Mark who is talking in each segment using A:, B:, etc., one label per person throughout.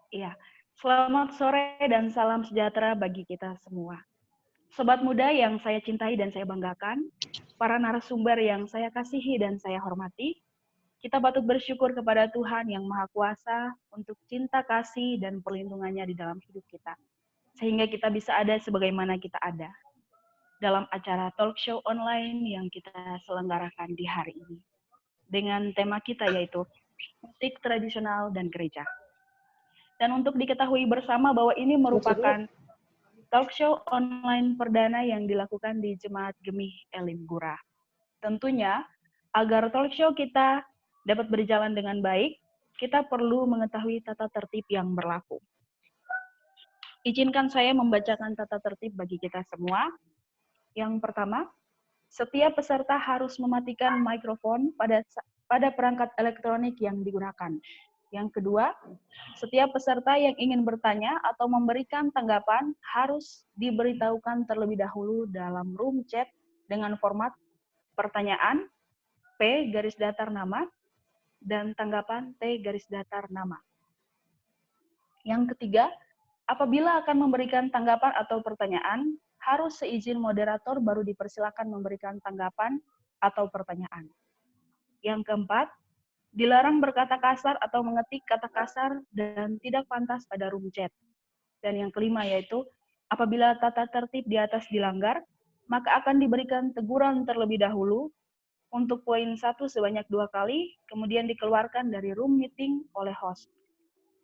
A: Iya, selamat sore dan salam sejahtera bagi kita semua. Sobat muda yang saya cintai dan saya banggakan, para narasumber yang saya kasihi dan saya hormati, kita patut bersyukur kepada Tuhan yang Maha Kuasa untuk cinta kasih dan perlindungannya di dalam hidup kita. Sehingga kita bisa ada sebagaimana kita ada dalam acara talk show online yang kita selenggarakan di hari ini. Dengan tema kita yaitu musik tradisional dan gereja. Dan untuk diketahui bersama bahwa ini merupakan talk show online perdana yang dilakukan di Jemaat Gemih Elim Gura. Tentunya, agar talk show kita dapat berjalan dengan baik, kita perlu mengetahui tata tertib yang berlaku. Izinkan saya membacakan tata tertib bagi kita semua. Yang pertama, setiap peserta harus mematikan mikrofon pada perangkat elektronik yang digunakan. Yang kedua, setiap peserta yang ingin bertanya atau memberikan tanggapan harus diberitahukan terlebih dahulu dalam room chat dengan format pertanyaan P garis datar nama dan tanggapan T garis datar nama. Yang ketiga, apabila akan memberikan tanggapan atau pertanyaan, harus seizin moderator baru dipersilakan memberikan tanggapan atau pertanyaan. Yang keempat, dilarang berkata kasar atau mengetik kata kasar dan tidak pantas pada room chat. Dan yang kelima yaitu, apabila tata tertib di atas dilanggar, maka akan diberikan teguran terlebih dahulu untuk poin 1 sebanyak 2 kali, kemudian dikeluarkan dari room meeting oleh host.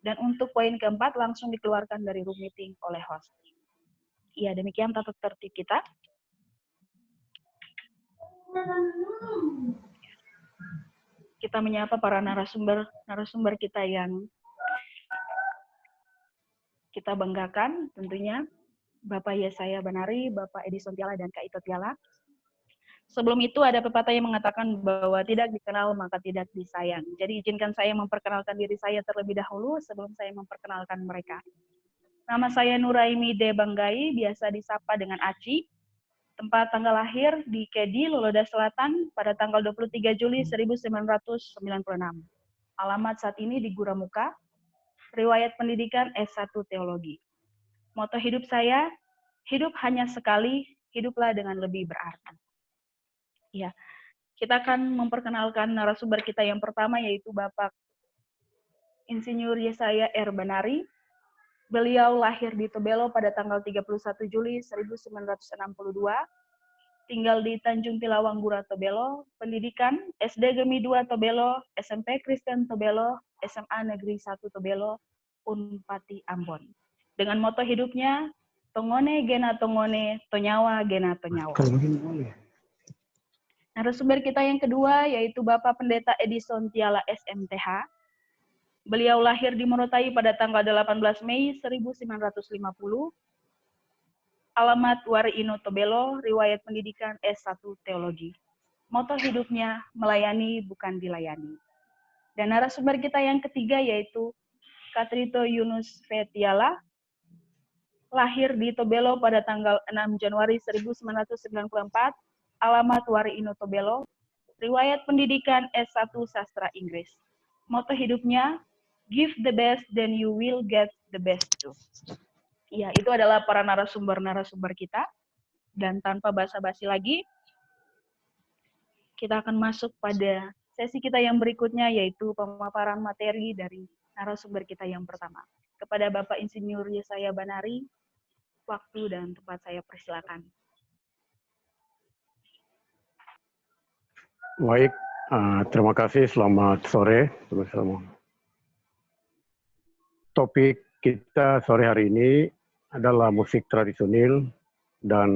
A: Dan untuk poin keempat langsung dikeluarkan dari room meeting oleh host. Ya, demikian tata tertib kita. Kita menyapa para narasumber kita yang kita banggakan tentunya, Bapak Yesaya Banari, Bapak Edison Tiala, dan Kak Ito Tiala. Sebelum itu ada pepatah yang mengatakan bahwa tidak dikenal maka tidak disayang. Jadi izinkan saya memperkenalkan diri saya terlebih dahulu sebelum saya memperkenalkan mereka. Nama saya Nuraimi D. Banggai, biasa disapa dengan Aci. Tempat tanggal lahir di Kedi, Loloda Selatan pada tanggal 23 Juli 1996. Alamat saat ini di Guramuka. Riwayat pendidikan S1 Teologi. Moto hidup saya, hidup hanya sekali, hiduplah dengan lebih berarti. Ya, kita akan memperkenalkan narasumber kita yang pertama yaitu Bapak Insinyur Yesaya R. Banari. Beliau lahir di Tobelo pada tanggal 31 Juli 1962. Tinggal di Tanjung Tilawang, Gura, Tobelo. Pendidikan SD Gemi 2 Tobelo, SMP Kristen Tobelo, SMA Negeri 1 Tobelo, Unpati Ambon. Dengan moto hidupnya, Tongone Gena Tongone, Tonyawa Gena Tonyawa. Narasumber kita yang kedua yaitu Bapak Pendeta Edison Tiala SMTH. Beliau lahir di Morotai pada tanggal 18 Mei 1950. Alamat Wariino Tobelo, riwayat pendidikan S1 Teologi. Moto hidupnya, melayani bukan dilayani. Dan narasumber kita yang ketiga yaitu Katrito Yunus Fetiala, lahir di Tobelo pada tanggal 6 Januari 1994, alamat Wariino Tobelo, riwayat pendidikan S1 Sastra Inggris. Moto hidupnya, give the best then you will get the best too. Ya, itu adalah para narasumber kita. Dan tanpa basa-basi lagi, kita akan masuk pada sesi kita yang berikutnya, yaitu pemaparan materi dari narasumber kita yang pertama. Kepada Bapak Insinyur Yesaya Banari, waktu dan tempat saya persilakan.
B: Baik, terima kasih. Selamat sore bersama. Topik kita sore hari ini adalah musik tradisional dan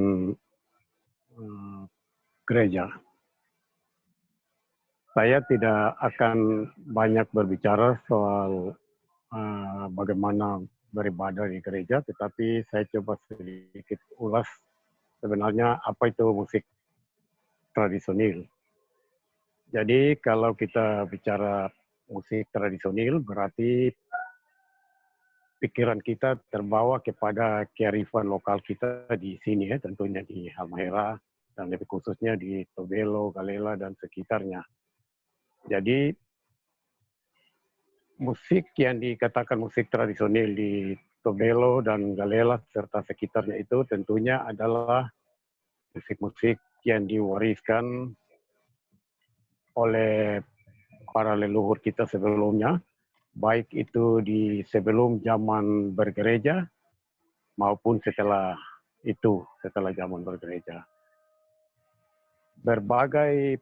B: gereja. Saya tidak akan banyak berbicara soal bagaimana beribadah di gereja, tetapi saya coba sedikit ulas sebenarnya apa itu musik tradisional. Jadi kalau kita bicara musik tradisional berarti pikiran kita terbawa kepada kearifan lokal kita di sini ya, tentunya di Halmahera dan lebih khususnya di Tobelo, Galela dan sekitarnya. Jadi musik yang dikatakan musik tradisional di Tobelo dan Galela serta sekitarnya itu tentunya adalah musik-musik yang diwariskan oleh para leluhur kita sebelumnya, baik itu di sebelum zaman bergereja maupun setelah itu, setelah zaman bergereja. Berbagai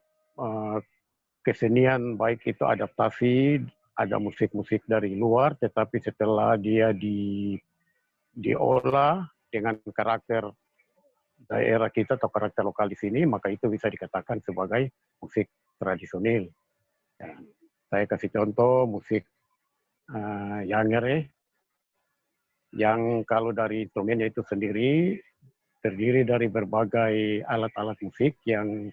B: kesenian, baik itu adaptasi, ada musik-musik dari luar, tetapi setelah dia diolah dengan karakter daerah kita atau karakter lokal di sini, maka itu bisa dikatakan sebagai musik tradisional. Ya. Saya kasih contoh musik Yangere, yang kalau dari instrumennya itu sendiri terdiri dari berbagai alat-alat musik yang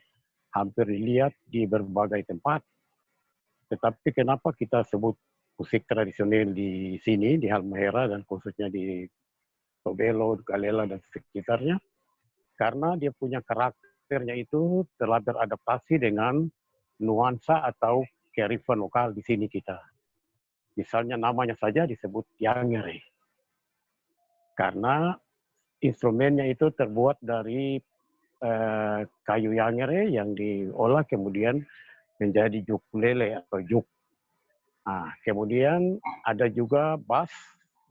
B: hampir dilihat di berbagai tempat. Tetapi kenapa kita sebut musik tradisional di sini, di Halmahera dan khususnya di Tobelo, Galela dan sekitarnya? Karena dia punya karakternya itu telah beradaptasi dengan nuansa atau kearifan lokal di sini kita. Misalnya namanya saja disebut Yangere. Karena instrumennya itu terbuat dari kayu Yangere yang diolah kemudian menjadi ukulele atau juk. Nah, kemudian ada juga bass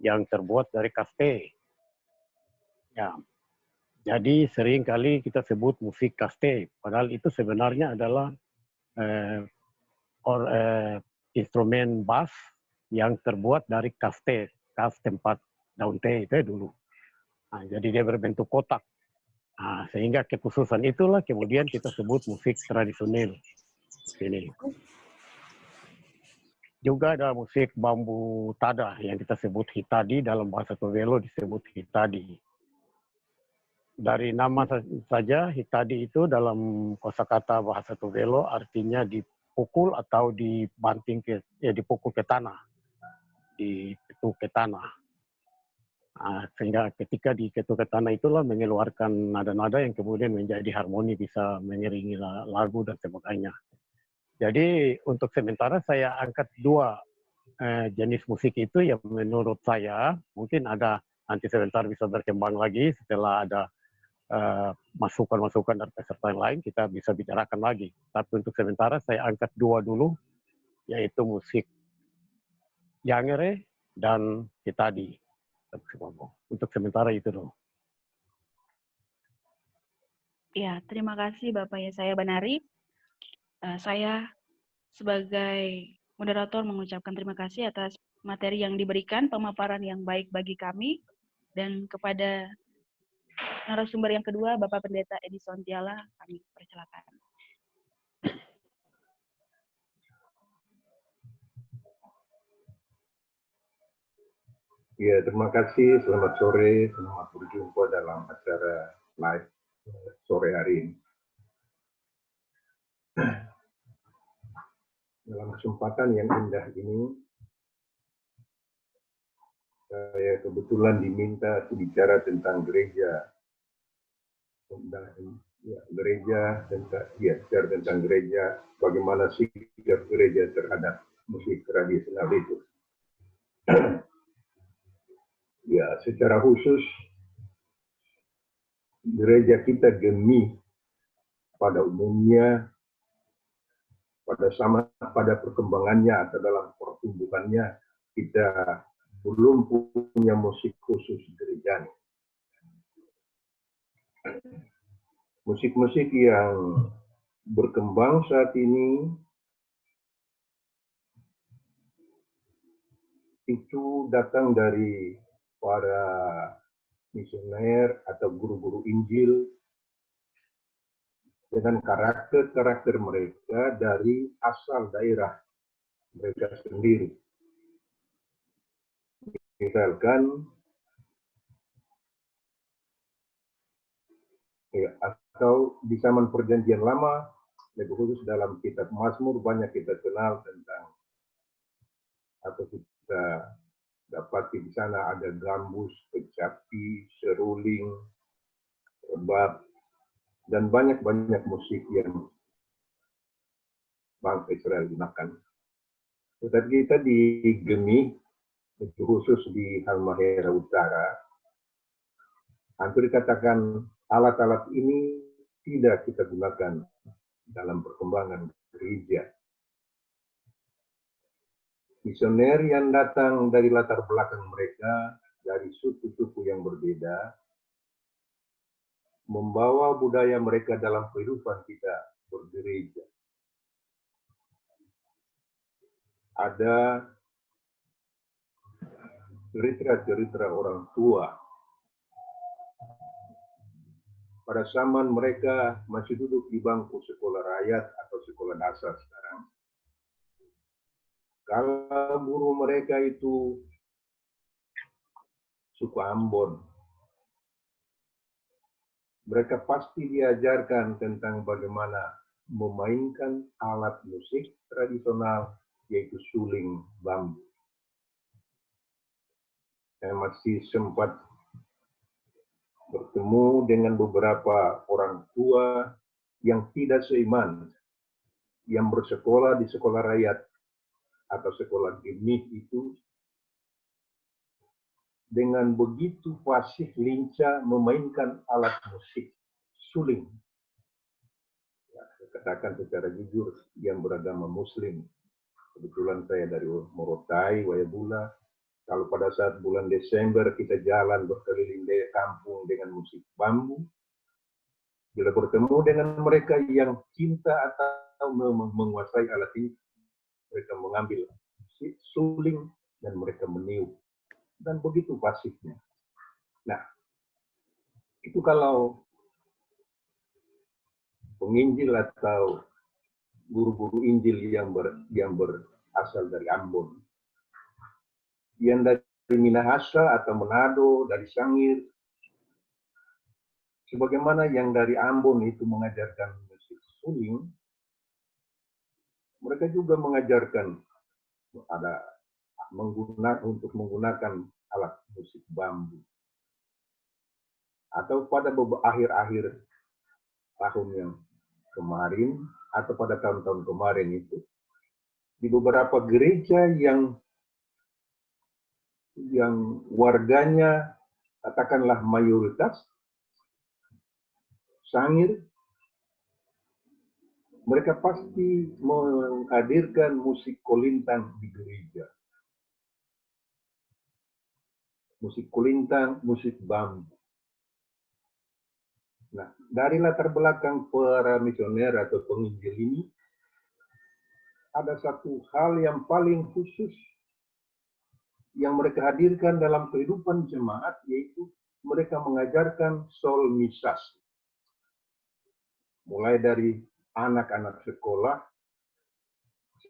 B: yang terbuat dari kaste. Ya, jadi sering kali kita sebut musik kaste, padahal itu sebenarnya adalah instrumen bass yang terbuat dari kaste, kas tempat daun teh itu dulu. Nah, jadi dia berbentuk kotak. Nah, sehingga kekhususan itulah kemudian kita sebut musik tradisional. Ini. Juga ada musik bambu tada yang kita sebut hitadi, dalam bahasa Tobelo disebut hitadi. Dari nama saja hitadi itu dalam kosakata bahasa Tobelo artinya dipukul atau dibanting dipukul ke tanah, diketuk ke tanah. Nah, sehingga ketika diketuk ke tanah itulah mengeluarkan nada-nada yang kemudian menjadi harmoni, bisa mengiringi lagu dan sebagainya. Jadi untuk sementara saya angkat dua jenis musik itu yang menurut saya mungkin ada nanti sebentar bisa berkembang lagi setelah ada masukan-masukan dari peserta yang lain, kita bisa bicarakan lagi. Tapi untuk sementara saya angkat dua dulu, yaitu musik Yangere dan Hitadi. Untuk sementara itu dulu.
A: Ya, terima kasih Bapak Yesaya Banari. Saya sebagai moderator mengucapkan terima kasih atas materi yang diberikan, pemaparan yang baik bagi kami, dan kepada narasumber yang kedua, Bapak Pendeta Edison Tiala, kami persilakan.
C: Ya, terima kasih. Selamat sore. Selamat berjumpa dalam acara live sore hari ini. Dalam kesempatan yang indah ini, saya kebetulan diminta bicara tentang gereja. Bicara tentang gereja, bagaimana sikap gereja terhadap musik tradisional itu. Ya, secara khusus gereja kita Gemi pada umumnya pada perkembangannya atau dalam pertumbuhannya kita belum punya musik khusus gereja. Musik-musik yang berkembang saat ini itu datang dari para misioner atau guru-guru Injil dengan karakter-karakter mereka dari asal daerah mereka sendiri. Misalkan, atau di zaman Perjanjian Lama, lebih khusus dalam kitab Mazmur, banyak kita kenal tentang, atau kita dapati di sana ada gambus, kecapi, seruling, rebab, dan banyak musik yang bangsa Israel gunakan. Tetapi kita di Gemi, khusus di Halmahera Utara, hampir dikatakan alat-alat ini tidak kita gunakan dalam perkembangan gereja. Misioner yang datang dari latar belakang mereka, dari suku-suku yang berbeda, membawa budaya mereka dalam kehidupan kita bergereja. Ada cerita-cerita orang tua. Pada zaman mereka masih duduk di bangku sekolah rakyat atau sekolah dasar sekarang. Kalau guru mereka itu suku Ambon, mereka pasti diajarkan tentang bagaimana memainkan alat musik tradisional, yaitu suling bambu. Saya masih sempat bertemu dengan beberapa orang tua yang tidak seiman, yang bersekolah di sekolah rakyat atau sekolah Gemi itu, dengan begitu fasih lincah memainkan alat musik suling. Ya, saya katakan secara jujur, yang beragama Muslim. Kebetulan saya dari Morotai, Wayabula. Kalau pada saat bulan Desember kita jalan berkeliling dari kampung dengan musik bambu, bila bertemu dengan mereka yang cinta atau menguasai alat ini, mereka mengambil suling dan mereka meniup. Dan begitu fasihnya. Nah, itu kalau penginjil atau guru-guru Injil yang berasal dari Ambon. Yang dari Minahasa atau Manado, dari Sangir, sebagaimana yang dari Ambon itu mengajarkan musik suling, mereka juga mengajarkan untuk menggunakan alat musik bambu. Atau pada akhir-akhir tahun yang kemarin, atau pada tahun-tahun kemarin itu, di beberapa gereja yang warganya katakanlah mayoritas Sangir, mereka pasti menghadirkan musik kolintang di gereja. Musik kolintang, musik bambu. Nah, dari latar belakang para misioner atau penginjil ini, ada satu hal yang paling khusus yang mereka hadirkan dalam kehidupan jemaat, yaitu mereka mengajarkan solmisasi. Mulai dari anak-anak sekolah,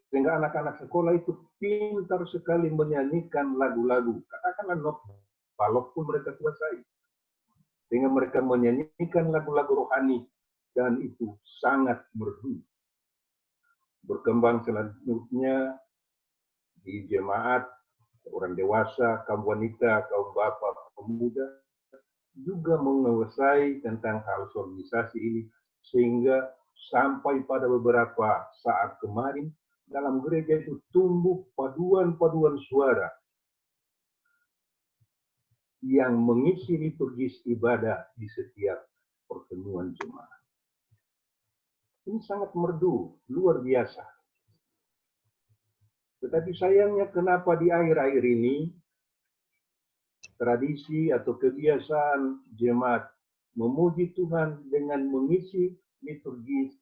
C: sehingga anak-anak sekolah itu pintar sekali menyanyikan lagu-lagu, katakanlah not balok pun mereka kuasai. Sehingga mereka menyanyikan lagu-lagu rohani, dan itu sangat merdu. Berkembang selanjutnya di jemaat, orang dewasa, kaum wanita, kaum bapak, pemuda, juga menguasai tentang hal solmisasi ini, sehingga sampai pada beberapa saat kemarin, dalam gereja itu tumbuh paduan-paduan suara yang mengisi liturgis ibadah di setiap pertemuan jemaat. Ini sangat merdu, luar biasa. Tetapi sayangnya kenapa di akhir-akhir ini tradisi atau kebiasaan jemaat memuji Tuhan dengan mengisi liturgis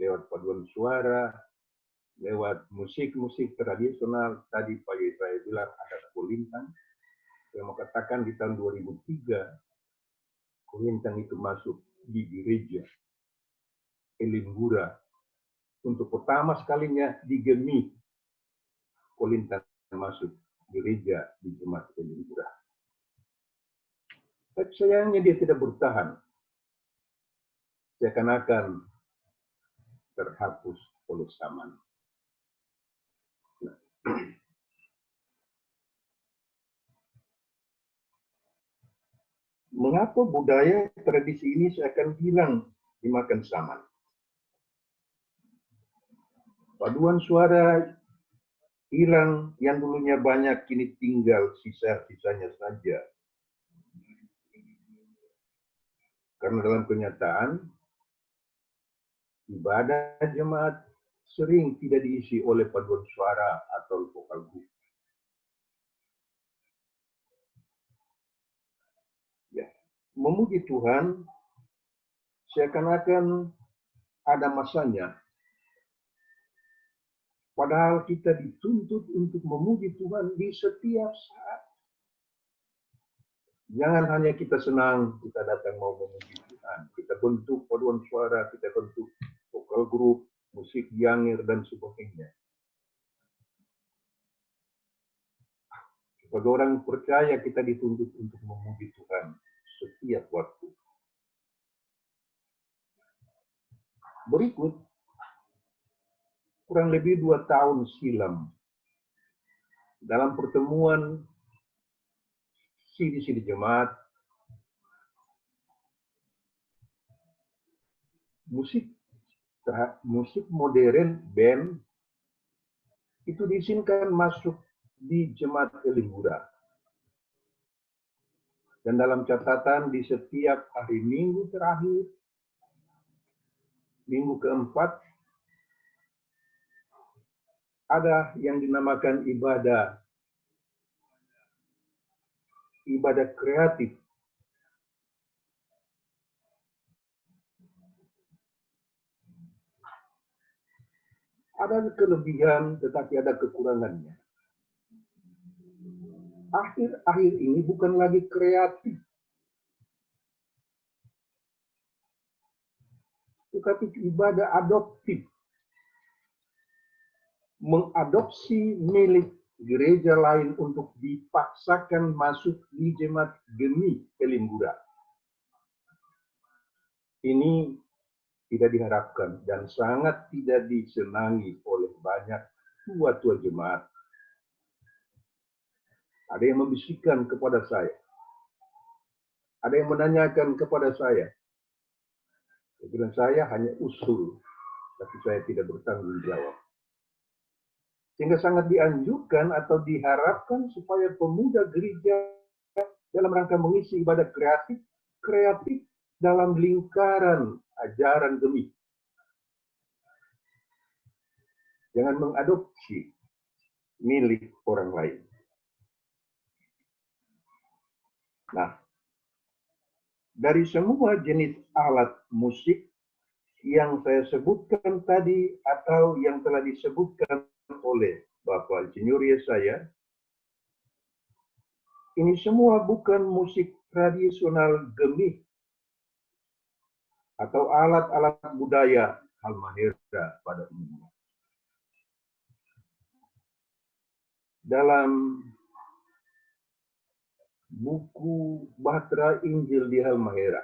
C: lewat paduan suara, lewat musik-musik tradisional. Tadi pagi saya bilang ada kolintang. Saya mau katakan di tahun 2003, kolintang itu masuk di gereja Elimbura. Untuk pertama sekalinya di Gemi, kolintang masuk gereja di Jemaat Elimbura. Tapi sayangnya dia tidak bertahan. Seakan-akan terhapus oleh zaman. Mengapa budaya tradisi ini seakan hilang dimakan zaman? Paduan suara hilang yang dulunya banyak, kini tinggal sisa-sisanya saja. Karena dalam kenyataan, ibadah jemaat sering tidak diisi oleh paduan suara atau vokal group. Ya, memuji Tuhan seakan-akan ada masanya. Padahal kita dituntut untuk memuji Tuhan di setiap saat. Jangan hanya kita senang, kita datang mau memuji Tuhan. Kita bentuk paduan suara, kita bentuk vokal group, musik yangir, dan sebagainya. Sebagai orang percaya, kita dituntut untuk memuji Tuhan setiap waktu. Berikut, kurang lebih 2 tahun silam, dalam pertemuan CD jemaat, musik modern band itu diizinkan masuk di jemaat Elimbura. Dan dalam catatan di setiap hari Minggu terakhir, Minggu keempat, ada yang dinamakan ibadah kreatif. Ada kelebihan tetapi ada kekurangannya. Akhir-akhir ini bukan lagi kreatif, tetapi ibadah adoptif. Mengadopsi milik gereja lain untuk dipaksakan masuk di jemaat Gemi Elimbura. Ini tidak diharapkan dan sangat tidak disenangi oleh banyak tua-tua jemaat. Ada yang membisikkan kepada saya. Ada yang menanyakan kepada saya. Dan saya hanya usul, tapi saya tidak bertanggung jawab. Sehingga sangat dianjurkan atau diharapkan supaya pemuda gereja dalam rangka mengisi ibadah kreatif dalam lingkaran ajaran Gemi. Jangan mengadopsi milik orang lain. Nah, dari semua jenis alat musik yang saya sebutkan tadi atau yang telah disebutkan oleh Bapak Insinyur Yesaya, ini semua bukan musik tradisional Gemi atau alat-alat budaya Halmahera pada umumnya. Dalam buku Bahtera Injil di Halmahera,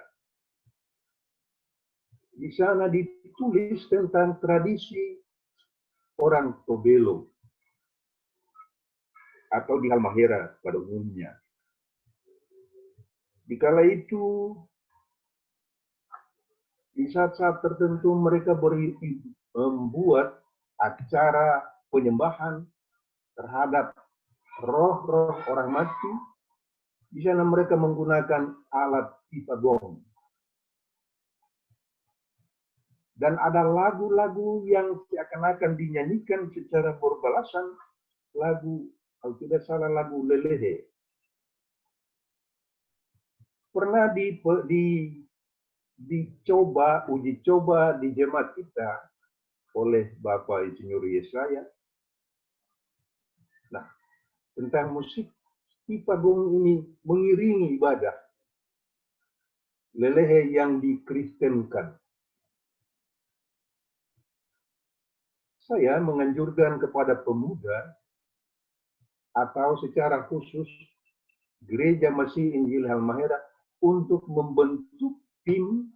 C: di sana ditulis tentang tradisi orang Tobelo atau di Halmahera pada umumnya. Di kala itu, di saat-saat tertentu mereka membuat acara penyembahan terhadap roh-roh orang mati. Di sana mereka menggunakan alat pipa gong. Dan ada lagu-lagu yang seakan-akan dinyanyikan secara berbalasan, lagu, kalau tidak salah lagu Lelehe. Pernah uji coba di jemaat kita oleh Bapak Insinyur Yesaya. Nah, tentang musik pipa gong ini mengiringi ibadah. Lelehe yang dikristenkan. Saya menganjurkan kepada pemuda atau secara khusus Gereja Masih Injil Halmahera untuk membentuk tim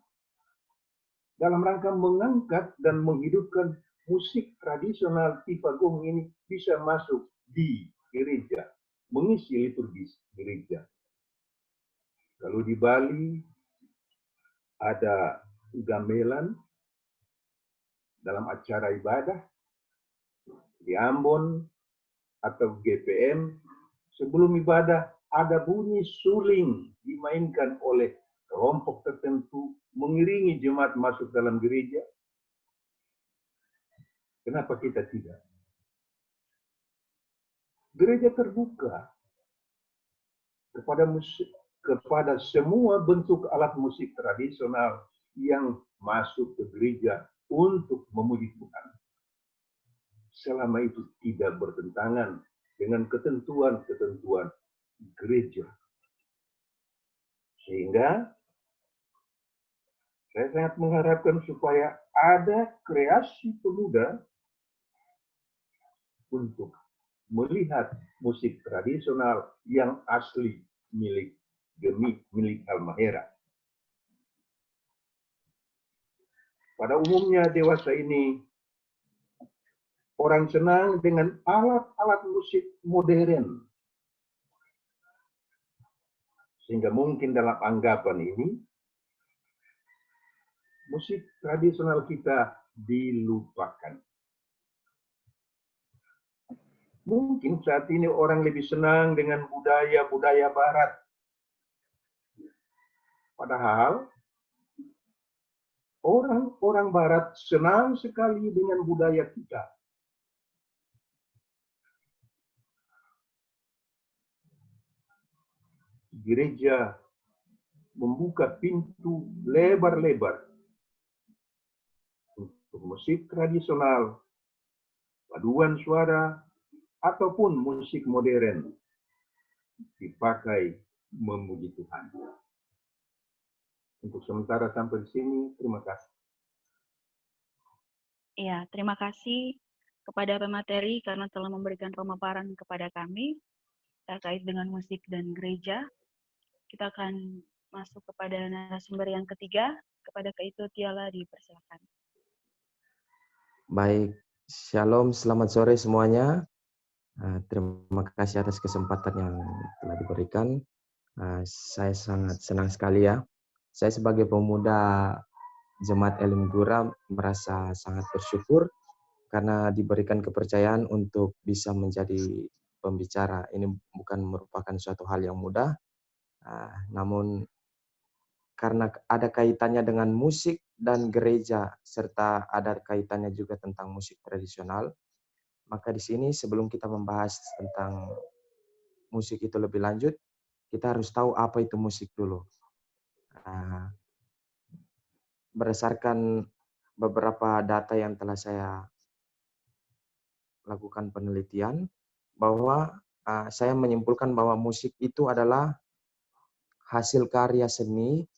C: dalam rangka mengangkat dan menghidupkan musik tradisional pipa gong ini bisa masuk di gereja, mengisi liturgis gereja. Kalau di Bali ada gamelan dalam acara ibadah, di Ambon atau GPM, sebelum ibadah ada bunyi suling dimainkan oleh kelompok tertentu mengiringi jemaat masuk dalam gereja. Kenapa kita tidak? Gereja terbuka kepada semua bentuk alat musik tradisional yang masuk ke gereja untuk memuji Tuhan. Selama itu tidak bertentangan dengan ketentuan-ketentuan gereja. Sehingga saya sangat mengharapkan supaya ada kreasi pemuda untuk melihat musik tradisional yang asli milik Halmahera. Pada umumnya dewasa ini orang senang dengan alat-alat musik modern. Sehingga mungkin dalam anggapan ini, musik tradisional kita dilupakan. Mungkin saat ini orang lebih senang dengan budaya-budaya barat. Padahal orang-orang barat senang sekali dengan budaya kita. Gereja membuka pintu lebar-lebar untuk musik tradisional, paduan suara, ataupun musik modern dipakai memuji Tuhan. Untuk sementara sampai di sini, terima kasih.
A: Ya, terima kasih kepada pemateri karena telah memberikan pemaparan kepada kami terkait dengan musik dan gereja. Kita akan masuk kepada narasumber yang ketiga, kepada Kak Ito Tiala, dipersilakan.
D: Baik, shalom, selamat sore semuanya. Terima kasih atas kesempatan yang telah diberikan. Saya sangat senang sekali ya. Saya sebagai pemuda Jemaat Elim Gura merasa sangat bersyukur karena diberikan kepercayaan untuk bisa menjadi pembicara. Ini bukan merupakan suatu hal yang mudah, namun karena ada kaitannya dengan musik dan gereja, serta ada kaitannya juga tentang musik tradisional, maka di sini sebelum kita membahas tentang musik itu lebih lanjut, kita harus tahu apa itu musik dulu. Berdasarkan beberapa data yang telah saya lakukan penelitian, bahwa saya menyimpulkan bahwa musik itu adalah hasil karya seni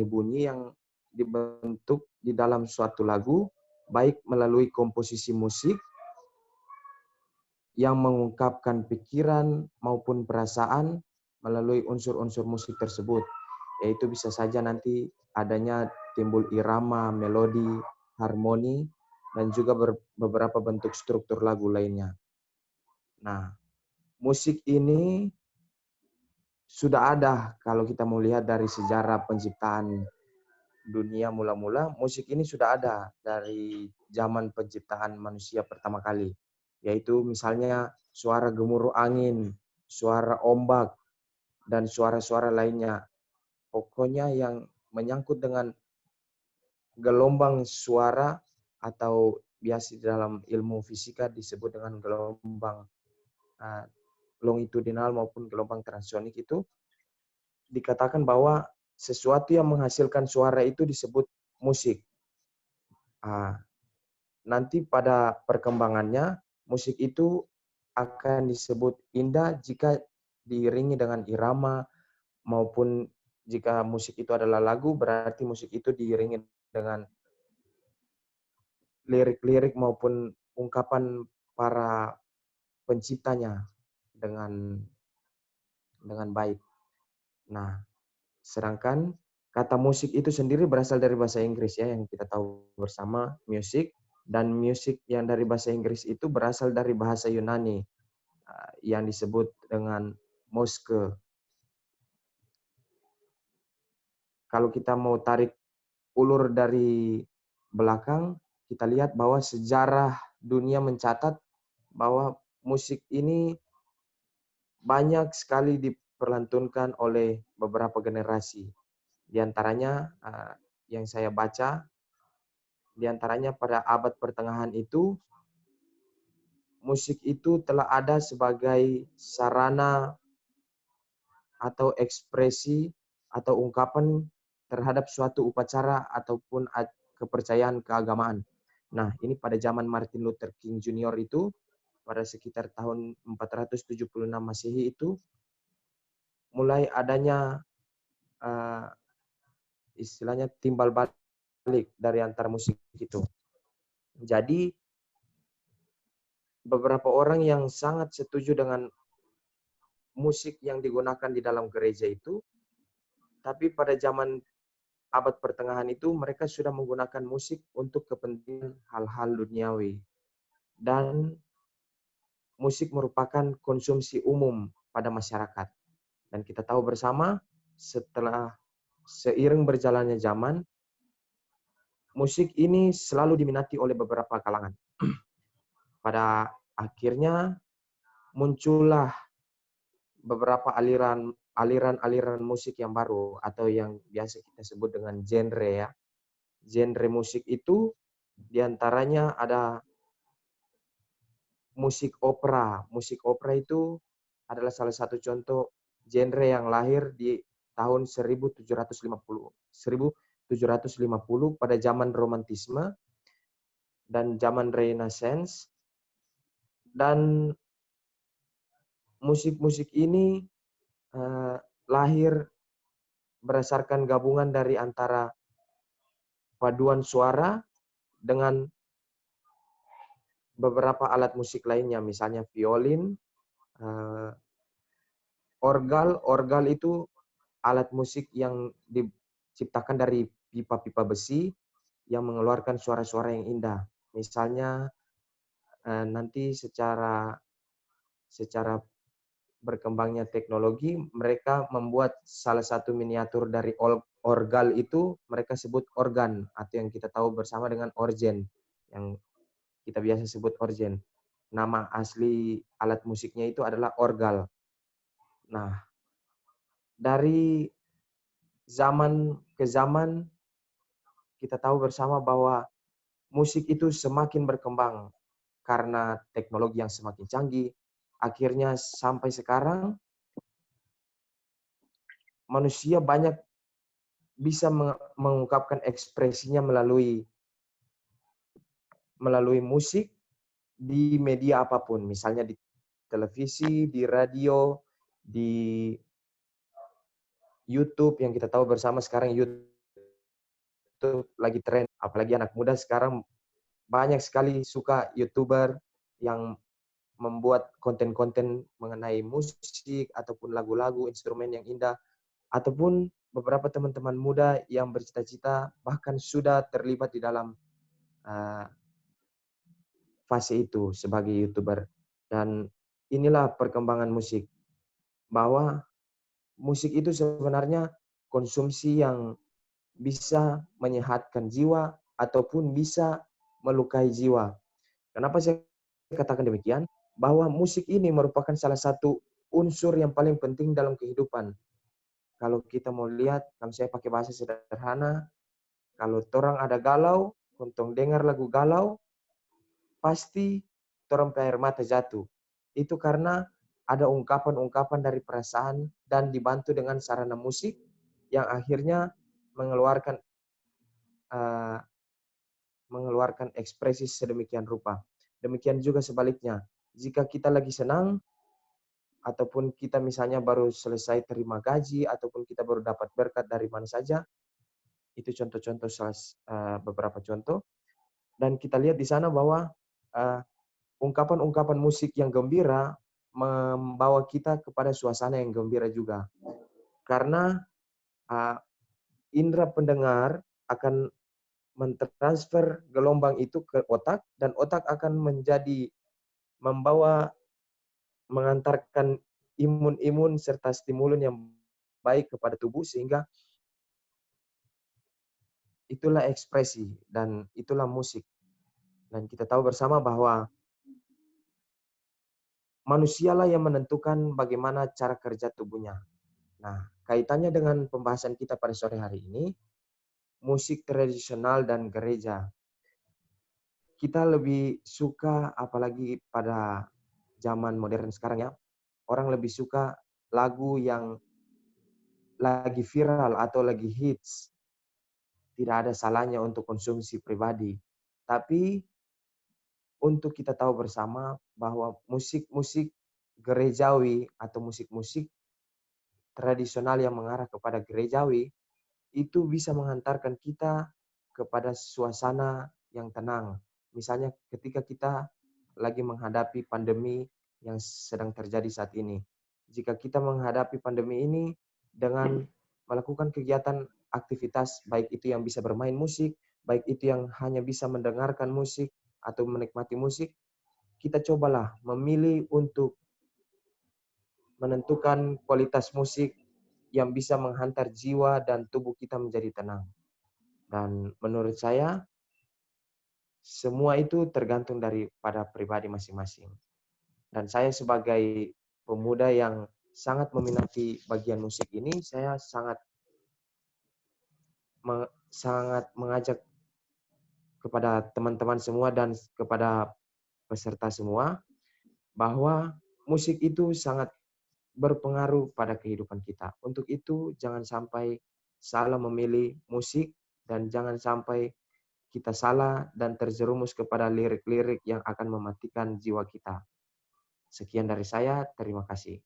D: bunyi yang dibentuk di dalam suatu lagu, baik melalui komposisi musik yang mengungkapkan pikiran maupun perasaan melalui unsur-unsur musik tersebut. Yaitu bisa saja nanti adanya timbul irama, melodi, harmoni, dan juga beberapa bentuk struktur lagu lainnya. Nah, musik ini sudah ada kalau kita mau lihat dari sejarah penciptaan dunia mula-mula, musik ini sudah ada dari zaman penciptaan manusia pertama kali. Yaitu misalnya suara gemuruh angin, suara ombak, dan suara-suara lainnya. Pokoknya yang menyangkut dengan gelombang suara atau biasa dalam ilmu fisika disebut dengan gelombang longitudinal maupun gelombang transonik, itu dikatakan bahwa sesuatu yang menghasilkan suara itu disebut musik. Nanti pada perkembangannya, musik itu akan disebut indah jika diiringi dengan irama, maupun jika musik itu adalah lagu, berarti musik itu diiringi dengan lirik-lirik maupun ungkapan para penciptanya dengan baik. Nah, sedangkan kata musik itu sendiri berasal dari bahasa Inggris ya, yang kita tahu bersama, music, dan music yang dari bahasa Inggris itu berasal dari bahasa Yunani yang disebut dengan moske. Kalau kita mau tarik ulur dari belakang, kita lihat bahwa sejarah dunia mencatat bahwa musik ini banyak sekali diperlantunkan oleh beberapa generasi. Di antaranya yang saya baca, di antaranya pada abad pertengahan itu, musik itu telah ada sebagai sarana atau ekspresi atau ungkapan terhadap suatu upacara ataupun kepercayaan keagamaan. Nah, ini pada zaman Martin Luther King Jr. itu, pada sekitar tahun 476 Masehi itu, mulai adanya istilahnya timbal balik dari antar musik itu. Jadi, beberapa orang yang sangat setuju dengan musik yang digunakan di dalam gereja itu, tapi pada zaman abad pertengahan itu mereka sudah menggunakan musik untuk kepentingan hal-hal duniawi. Dan musik merupakan konsumsi umum pada masyarakat. Dan kita tahu bersama, setelah seiring berjalannya zaman, musik ini selalu diminati oleh beberapa kalangan. Pada akhirnya muncullah beberapa aliran musik yang baru atau yang biasa kita sebut dengan genre ya. Genre musik itu diantaranya ada musik opera. Musik opera itu adalah salah satu contoh genre yang lahir di tahun 1750 pada zaman romantisme dan zaman Renaissance. Dan musik-musik ini lahir berdasarkan gabungan dari antara paduan suara dengan beberapa alat musik lainnya, misalnya violin, orgal. Orgal itu alat musik yang diciptakan dari pipa-pipa besi yang mengeluarkan suara-suara yang indah. Misalnya nanti secara berkembangnya teknologi, mereka membuat salah satu miniatur dari orgal itu mereka sebut organ, atau yang kita tahu bersama dengan orgen, yang kita biasa sebut orgen. Nama asli alat musiknya itu adalah orgal. Nah, dari zaman ke zaman kita tahu bersama bahwa musik itu semakin berkembang karena teknologi yang semakin canggih. Akhirnya sampai sekarang manusia banyak bisa mengungkapkan ekspresinya melalui musik di media apapun, misalnya di televisi, di radio, di YouTube yang kita tahu bersama sekarang YouTube lagi tren, apalagi anak muda sekarang banyak sekali suka YouTuber yang membuat konten-konten mengenai musik ataupun lagu-lagu, instrumen yang indah, ataupun beberapa teman-teman muda yang bercita-cita bahkan sudah terlibat di dalam fase itu sebagai YouTuber. Dan inilah perkembangan musik, bahwa musik itu sebenarnya konsumsi yang bisa menyehatkan jiwa ataupun bisa melukai jiwa. Kenapa saya katakan demikian? Bahwa musik ini merupakan salah satu unsur yang paling penting dalam kehidupan. Kalau kita mau lihat, kalau saya pakai bahasa sederhana, kalau orang ada galau, untuk dengar lagu galau, pasti orang air mata jatuh. Itu karena ada ungkapan-ungkapan dari perasaan dan dibantu dengan sarana musik yang akhirnya mengeluarkan ekspresi sedemikian rupa. Demikian juga sebaliknya. Jika kita lagi senang, ataupun kita misalnya baru selesai terima gaji, ataupun kita baru dapat berkat dari mana saja, itu contoh-contoh beberapa contoh. Dan kita lihat di sana bahwa ungkapan-ungkapan musik yang gembira membawa kita kepada suasana yang gembira juga. Karena indera pendengar akan mentransfer gelombang itu ke otak, dan otak akan mengantarkan imun-imun serta stimulun yang baik kepada tubuh, sehingga itulah ekspresi dan itulah musik. Dan kita tahu bersama bahwa manusialah yang menentukan bagaimana cara kerja tubuhnya. Nah, kaitannya dengan pembahasan kita pada sore hari ini, musik tradisional dan gereja. Kita lebih suka, apalagi pada zaman modern sekarang ya, orang lebih suka lagu yang lagi viral atau lagi hits. Tidak ada salahnya untuk konsumsi pribadi. Tapi untuk kita tahu bersama bahwa musik-musik gerejawi atau musik-musik tradisional yang mengarah kepada gerejawi itu bisa menghantarkan kita kepada suasana yang tenang. Misalnya ketika kita lagi menghadapi pandemi yang sedang terjadi saat ini. Jika kita menghadapi pandemi ini dengan melakukan kegiatan aktivitas, baik itu yang bisa bermain musik, baik itu yang hanya bisa mendengarkan musik atau menikmati musik, kita cobalah memilih untuk menentukan kualitas musik yang bisa menghantar jiwa dan tubuh kita menjadi tenang. Dan menurut saya, semua itu tergantung daripada pribadi masing-masing. Dan saya sebagai pemuda yang sangat meminati bagian musik ini, saya sangat mengajak kepada teman-teman semua dan kepada peserta semua, bahwa musik itu sangat berpengaruh pada kehidupan kita. Untuk itu, jangan sampai salah memilih musik dan jangan sampai kita salah dan terjerumus kepada lirik-lirik yang akan mematikan jiwa kita. Sekian dari saya, terima kasih.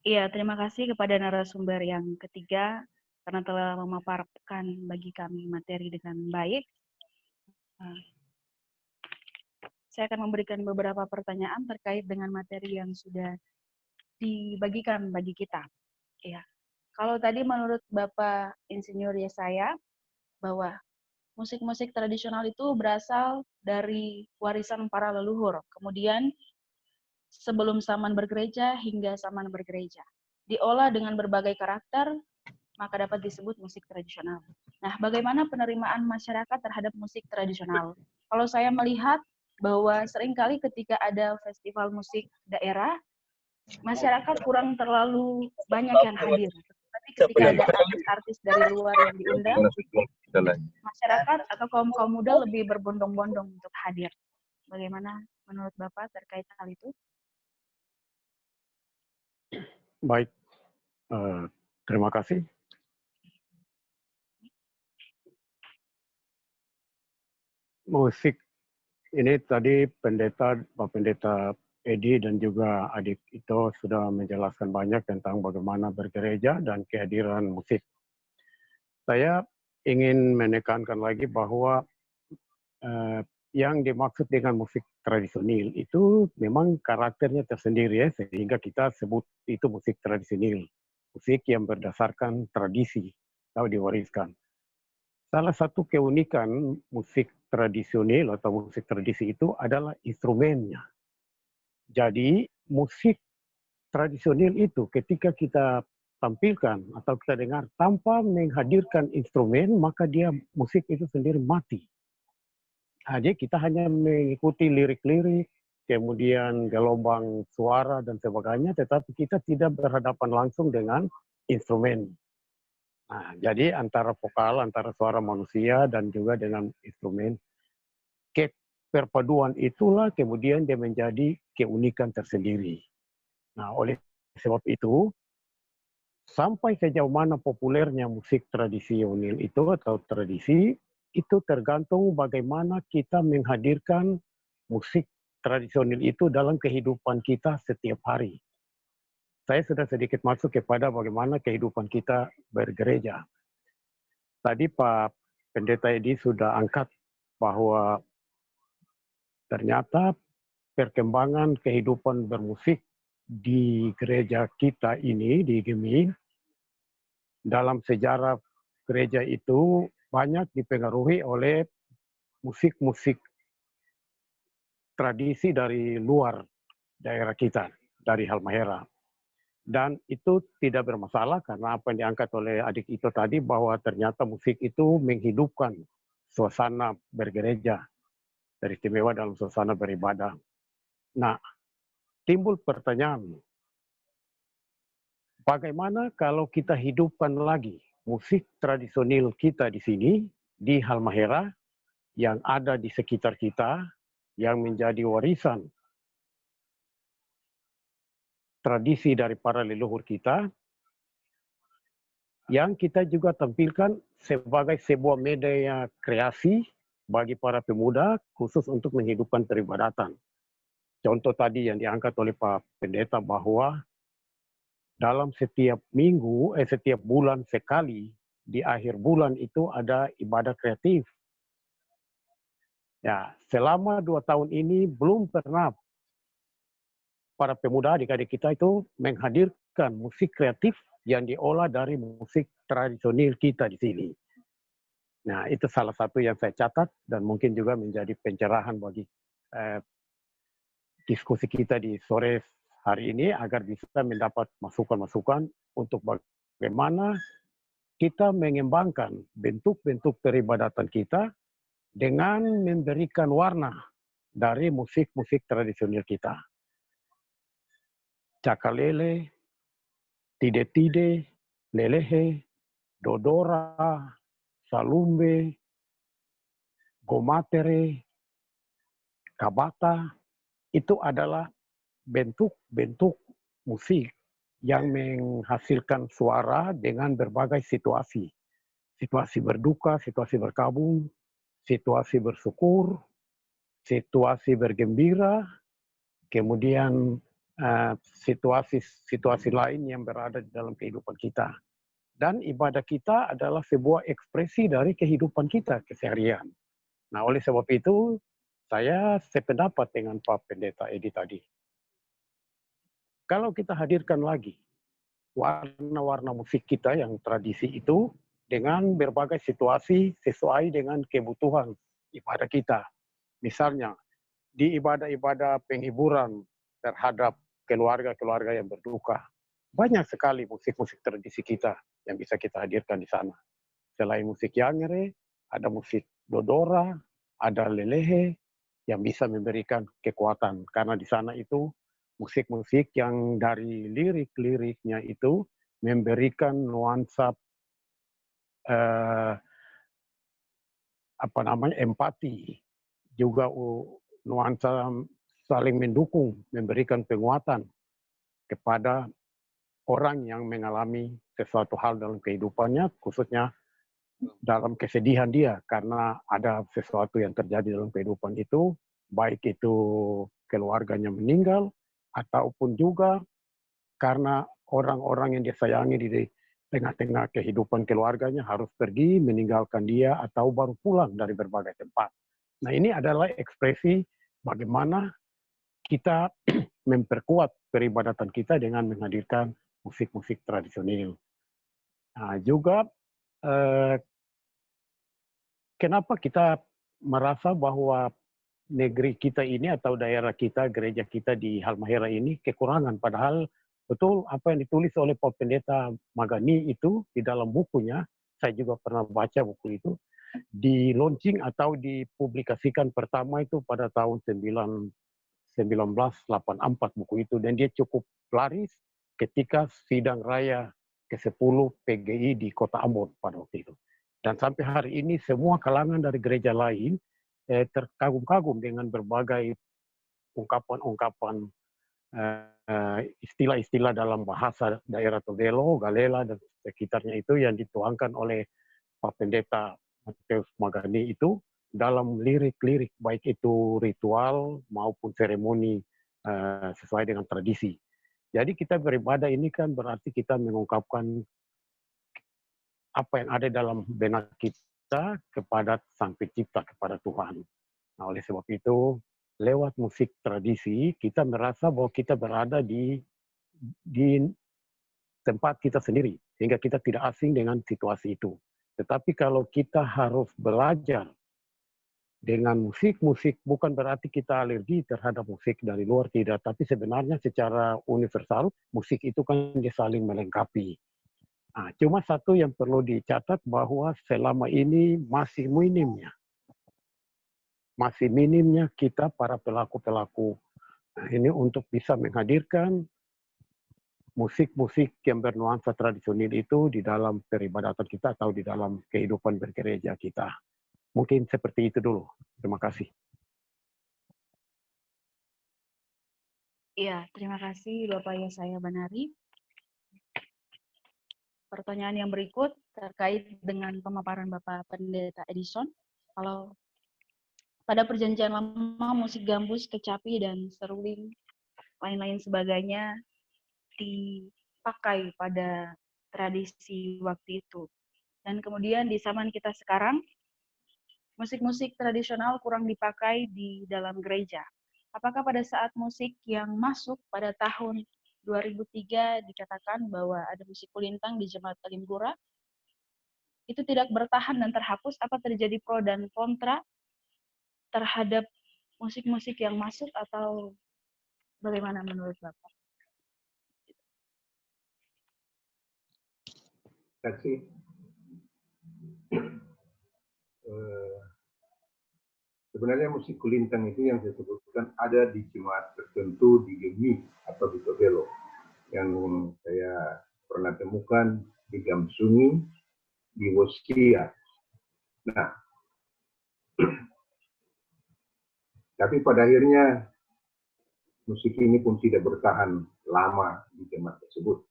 A: Iya, terima kasih kepada narasumber yang ketiga karena telah memaparkan bagi kami materi dengan baik. Saya akan memberikan beberapa pertanyaan terkait dengan materi yang sudah dibagikan bagi kita. Ya, kalau tadi menurut Bapak Insinyur Yesaya bahwa musik-musik tradisional itu berasal dari warisan para leluhur. Kemudian sebelum zaman bergereja hingga zaman bergereja. Diolah dengan berbagai karakter, maka dapat disebut musik tradisional. Nah, bagaimana penerimaan masyarakat terhadap musik tradisional? Kalau saya melihat bahwa seringkali ketika ada festival musik daerah, masyarakat kurang terlalu banyak yang hadir. Tapi ketika ada artis-artis dari luar yang diundang, masyarakat atau kaum muda lebih berbondong-bondong untuk hadir. Bagaimana menurut Bapak terkait hal itu?
B: Baik, terima kasih. Musik ini tadi Pak Pendeta Edi dan juga adik itu sudah menjelaskan banyak tentang bagaimana bergereja dan kehadiran musik. Saya ingin menekankan lagi bahwa yang dimaksud dengan musik tradisional itu memang karakternya tersendiri ya, sehingga kita sebut itu musik tradisional. Musik yang berdasarkan tradisi atau diwariskan. Salah satu keunikan musik tradisional atau musik tradisi itu adalah instrumennya. Jadi musik tradisional itu ketika kita tampilkan atau kita dengar tanpa menghadirkan instrumen, maka dia musik itu sendiri mati. Jadi kita hanya mengikuti lirik-lirik, kemudian gelombang suara dan sebagainya, tetapi kita tidak berhadapan langsung dengan instrumen. Nah, jadi antara vokal, antara suara manusia dan juga dengan instrumen, perpaduan itulah kemudian dia menjadi keunikan tersendiri. Nah, oleh sebab itu, sampai sejauh mana populernya musik tradisional itu atau tradisi, itu tergantung bagaimana kita menghadirkan musik tradisional itu dalam kehidupan kita setiap hari. Saya sudah sedikit masuk kepada bagaimana kehidupan kita bergereja. Tadi Pak Pendeta Edi sudah angkat bahwa ternyata perkembangan kehidupan bermusik di gereja kita ini, di GEMI, dalam sejarah gereja itu banyak dipengaruhi oleh musik-musik tradisi dari luar daerah kita, dari Halmahera. Dan itu tidak bermasalah karena apa yang diangkat oleh adik itu tadi bahwa ternyata musik itu menghidupkan suasana bergereja. teristimewa dalam suasana beribadah. Nah, timbul pertanyaan, bagaimana kalau kita hidupkan lagi musik tradisional kita di sini, di Halmahera, yang ada di sekitar kita, yang menjadi warisan tradisi dari para leluhur kita, yang kita juga tampilkan sebagai sebuah media kreasi bagi para pemuda khusus untuk menghidupkan peribadatan. Contoh tadi yang diangkat oleh Pak Pendeta bahwa dalam setiap minggu, setiap bulan sekali, di akhir bulan itu ada ibadah kreatif. Ya, selama 2 tahun ini belum pernah para pemuda adik-adik kita itu menghadirkan musik kreatif yang diolah dari musik tradisional kita di sini. Nah, itu salah satu yang saya catat dan mungkin juga menjadi pencerahan bagi diskusi kita di sore hari ini agar bisa mendapat masukan-masukan untuk bagaimana kita mengembangkan bentuk-bentuk peribadatan kita dengan memberikan warna dari musik-musik tradisional kita. Cakalele, tide-tide, lelehe, dodora, salumbe, gomatere, kabata, itu adalah bentuk-bentuk musik yang menghasilkan suara dengan berbagai situasi. Situasi berduka, situasi berkabung, situasi bersyukur, situasi bergembira, kemudian situasi-situasi lain yang berada di dalam kehidupan kita. Dan ibadah kita adalah sebuah ekspresi dari kehidupan kita keseharian. Nah, oleh sebab itu, saya sependapat dengan Pak Pendeta Edi tadi. Kalau kita hadirkan lagi warna-warna musik kita yang tradisi itu dengan berbagai situasi sesuai dengan kebutuhan ibadah kita. Misalnya, di ibadah-ibadah penghiburan terhadap keluarga-keluarga yang berduka, banyak sekali musik-musik tradisi kita yang bisa kita hadirkan di sana. Selain musik yangere, ada musik dodora, ada lelehe yang bisa memberikan kekuatan. Karena di sana itu musik-musik yang dari lirik-liriknya itu memberikan nuansa empati, juga nuansa saling mendukung, memberikan penguatan kepada orang yang mengalami sesuatu hal dalam kehidupannya, khususnya dalam kesedihan dia karena ada sesuatu yang terjadi dalam kehidupan itu, baik itu keluarganya meninggal, ataupun juga karena orang-orang yang dia sayangi di tengah-tengah kehidupan keluarganya harus pergi, meninggalkan dia, atau baru pulang dari berbagai tempat. Nah, ini adalah ekspresi bagaimana kita memperkuat peribadatan kita dengan menghadirkan musik-musik tradisional. Nah, juga kenapa kita merasa bahwa negeri kita ini atau daerah kita, gereja kita di Halmahera ini kekurangan, padahal betul apa yang ditulis oleh Pak Pendeta Magani itu di dalam bukunya, saya juga pernah baca buku itu, di launching atau dipublikasikan pertama itu pada tahun 1984 buku itu, dan dia cukup laris ketika sidang raya ke-10 PGI di Kota Ambon pada waktu itu. Dan sampai hari ini semua kalangan dari gereja lain terkagum-kagum dengan berbagai ungkapan-ungkapan istilah-istilah dalam bahasa daerah Tobelo, Galela, dan sekitarnya itu yang dituangkan oleh Pak Pendeta Mateus Magani itu dalam lirik-lirik, baik itu ritual maupun seremoni sesuai dengan tradisi. Jadi kita beribadah ini kan berarti kita mengungkapkan apa yang ada dalam benak kita kepada Sang Pencipta, kepada Tuhan. Nah, oleh sebab itu, lewat musik tradisi, kita merasa bahwa kita berada di tempat kita sendiri, sehingga kita tidak asing dengan situasi itu. Tetapi kalau kita harus belajar dengan musik-musik, bukan berarti kita alergi terhadap musik dari luar, tidak. Tapi sebenarnya secara universal, musik itu kan dia saling melengkapi. Nah, cuma satu yang perlu dicatat bahwa selama ini masih minimnya masih minimnya kita para pelaku-pelaku ini untuk bisa menghadirkan musik-musik yang bernuansa tradisional itu di dalam peribadatan kita atau di dalam kehidupan bergereja kita. Mungkin seperti itu dulu. Terima kasih.
A: Iya, terima kasih Bapak Yesaya Banari. Pertanyaan yang berikut terkait dengan pemaparan Bapak Pendeta Edison. Kalau pada perjanjian lama musik gambus, kecapi, dan seruling, lain-lain sebagainya dipakai pada tradisi waktu itu. Dan kemudian di zaman kita sekarang, musik-musik tradisional kurang dipakai di dalam gereja. Apakah pada saat musik yang masuk pada tahun 2003 dikatakan bahwa ada musik kulintang di Jemaat Elim Gura, itu tidak bertahan dan terhapus, apa terjadi pro dan kontra terhadap musik-musik yang masuk atau bagaimana menurut Bapak?
C: Terima kasih. Sebenarnya musik kulintang itu yang saya sebutkan ada di jemaat tertentu di Gemi atau di Tobelo. Yang saya pernah temukan di Gamsungi, di Wosia. Nah, tapi pada akhirnya musik ini pun tidak bertahan lama di jemaat tersebut.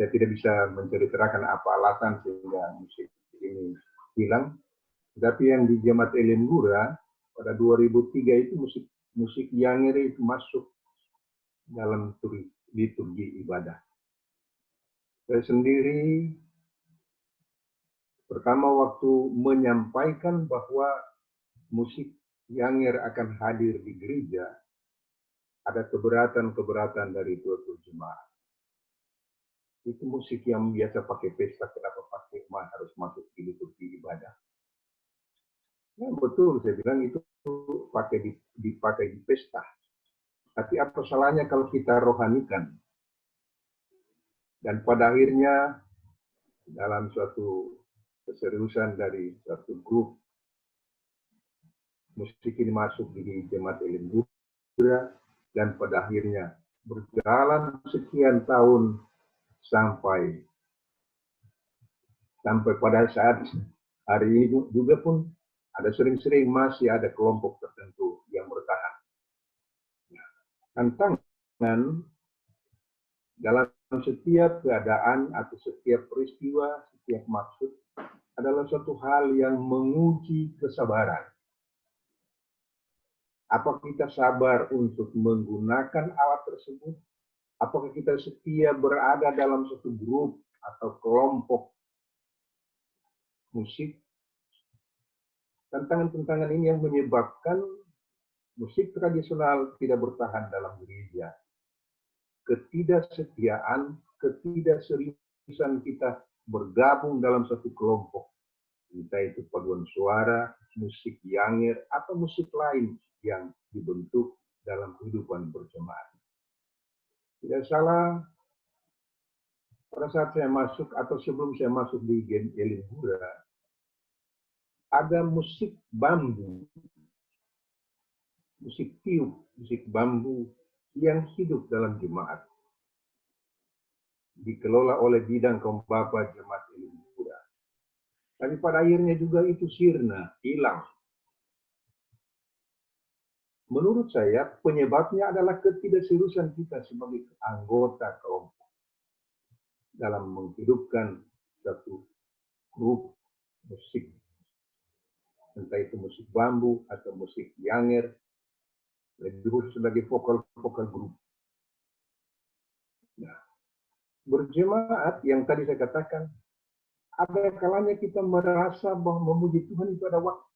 C: Saya tidak bisa menceritakan apa alasan sehingga musik ini hilang. Tapi yang di jemaat Elim Gura pada 2003 itu musik Yangere itu masuk dalam liturgi ibadah. Saya sendiri pertama waktu menyampaikan bahwa musik Yanger akan hadir di gereja, ada keberatan-keberatan dari tuan-tuan jemaat. Itu musik yang biasa pakai pesta, kenapa pakai harus masuk di liturgi ibadah? Ya, betul, saya bilang itu dipakai di pesta. Tapi apa salahnya kalau kita rohanikan? Dan pada akhirnya dalam suatu keseriusan dari suatu grup, musik ini masuk di jemaat Elim Gura, dan pada akhirnya berjalan sekian tahun sampai pada saat hari ini juga pun ada sering-sering masih ada kelompok tertentu yang bertahan. Tantangan dalam setiap keadaan atau setiap peristiwa, setiap maksud adalah suatu hal yang menguji kesabaran. Apakah kita sabar untuk menggunakan alat tersebut? Apakah kita setia berada dalam suatu grup atau kelompok musik? Tantangan-tantangan ini yang menyebabkan musik tradisional tidak bertahan dalam gereja. Ketidaksetiaan, ketidakseriusan kita bergabung dalam satu kelompok. Entah itu paduan suara, musik Yanger, atau musik lain yang dibentuk dalam kehidupan berjemaat. Tidak salah, pada saat saya masuk atau sebelum saya masuk di Elim Gura, ada musik bambu, musik tiup, musik bambu yang hidup dalam jemaat. Dikelola oleh bidang kaum bapa jemaat Elim Gura. Tapi pada akhirnya juga itu sirna, hilang. Menurut saya penyebabnya adalah ketidakseriusan kita sebagai anggota kelompok dalam menghidupkan satu grup musik, entah itu musik bambu atau musik Yanger, lebih khusus sebagai vokal grup. Nah, berjemaat yang tadi saya katakan, ada kalanya kita merasa bahwa memuji Tuhan itu ada waktu.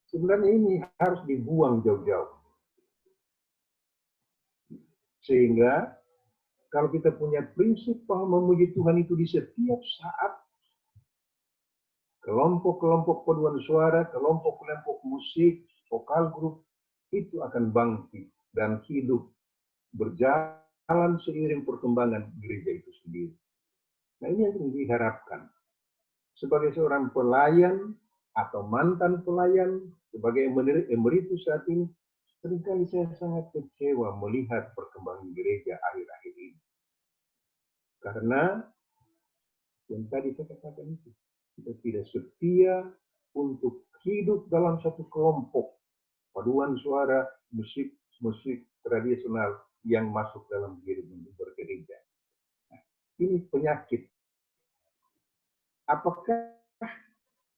C: Sebenarnya ini harus dibuang jauh-jauh. Sehingga kalau kita punya prinsip bahwa memuji Tuhan itu di setiap saat, kelompok-kelompok paduan suara, kelompok-kelompok musik, vokal grup, itu akan bangkit dan hidup berjalan seiring perkembangan gereja itu sendiri. Nah, ini yang diharapkan. Sebagai seorang pelayan atau mantan pelayan sebagai emeritus saat ini, seringkali saya sangat kecewa melihat perkembangan gereja akhir-akhir ini. Karena yang tadi saya katakan itu, kita tidak setia untuk hidup dalam satu kelompok paduan suara musik tradisional yang masuk dalam kehidupan bergereja. Nah, ini penyakit. Apakah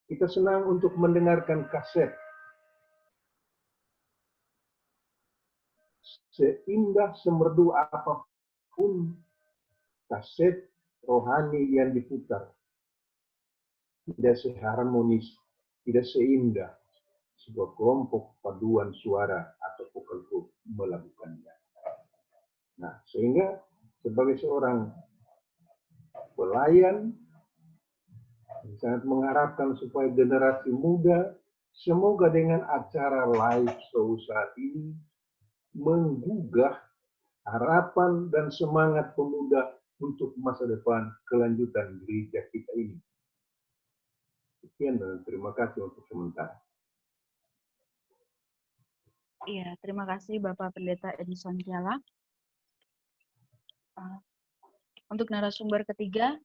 C: kita senang untuk mendengarkan kaset? Seindah semerdu apapun kaset rohani yang diputar, tidak seharmonis, tidak seindah sebuah kelompok paduan suara atau vokal group melakukannya. Nah, sehingga sebagai seorang pelayan, sangat mengharapkan supaya generasi muda, semoga dengan acara live show saat ini, menggugah harapan dan semangat pemuda untuk masa depan kelanjutan gereja kita ini. Sekian dan terima kasih untuk sementara.
A: Iya, terima kasih Bapak Pendeta Edison Tiala. Untuk narasumber ketiga,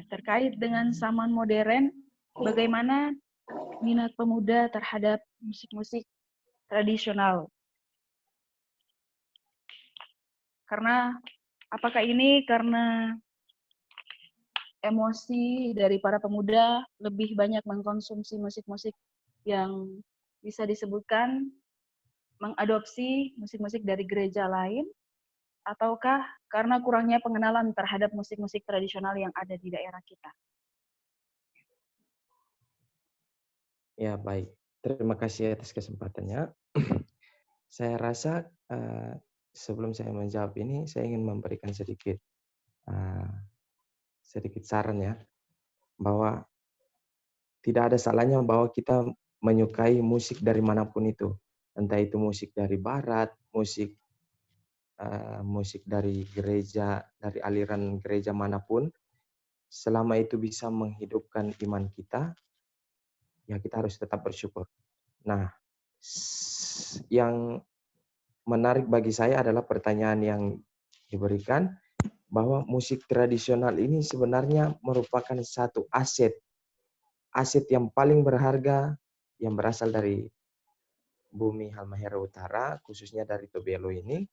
A: terkait dengan zaman modern, bagaimana minat pemuda terhadap musik-musik tradisional? Karena apakah ini karena emosi dari para pemuda lebih banyak mengkonsumsi musik-musik yang bisa disebutkan mengadopsi musik-musik dari gereja lain, ataukah karena kurangnya pengenalan terhadap musik-musik tradisional yang ada di daerah kita?
D: Ya, baik. Terima kasih atas kesempatannya. Saya rasa sebelum saya menjawab ini, saya ingin memberikan sedikit saran ya, bahwa tidak ada salahnya bahwa kita menyukai musik dari manapun itu. Entah itu musik dari barat, musik dari gereja, dari aliran gereja manapun, selama itu bisa menghidupkan iman kita, ya kita harus tetap bersyukur. Nah, yang menarik bagi saya adalah pertanyaan yang diberikan, bahwa musik tradisional ini sebenarnya merupakan satu aset yang paling berharga yang berasal dari bumi Halmahera Utara, khususnya dari Tobelo ini.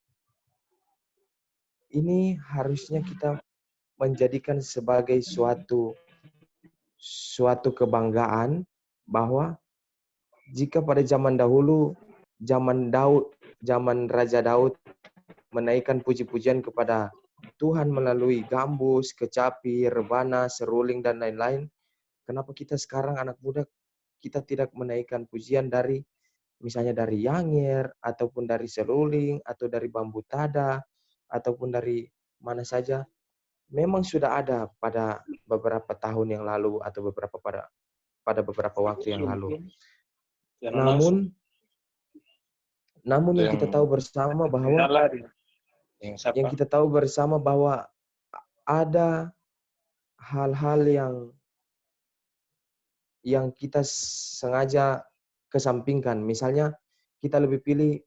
D: Ini harusnya kita menjadikan sebagai suatu kebanggaan, bahwa jika pada zaman dahulu, zaman Raja Daud menaikkan puji-pujian kepada Tuhan melalui gambus, kecapi, rebana, seruling, dan lain-lain, kenapa kita sekarang anak muda kita tidak menaikkan pujian dari misalnya dari yanger, ataupun dari seruling, atau dari bambu tada, ataupun dari mana saja? Memang sudah ada pada beberapa tahun yang lalu, atau pada beberapa waktu yang lalu. Namun yang kita tahu bersama bahwa ada hal-hal yang kita sengaja kesampingkan. Misalnya kita lebih pilih,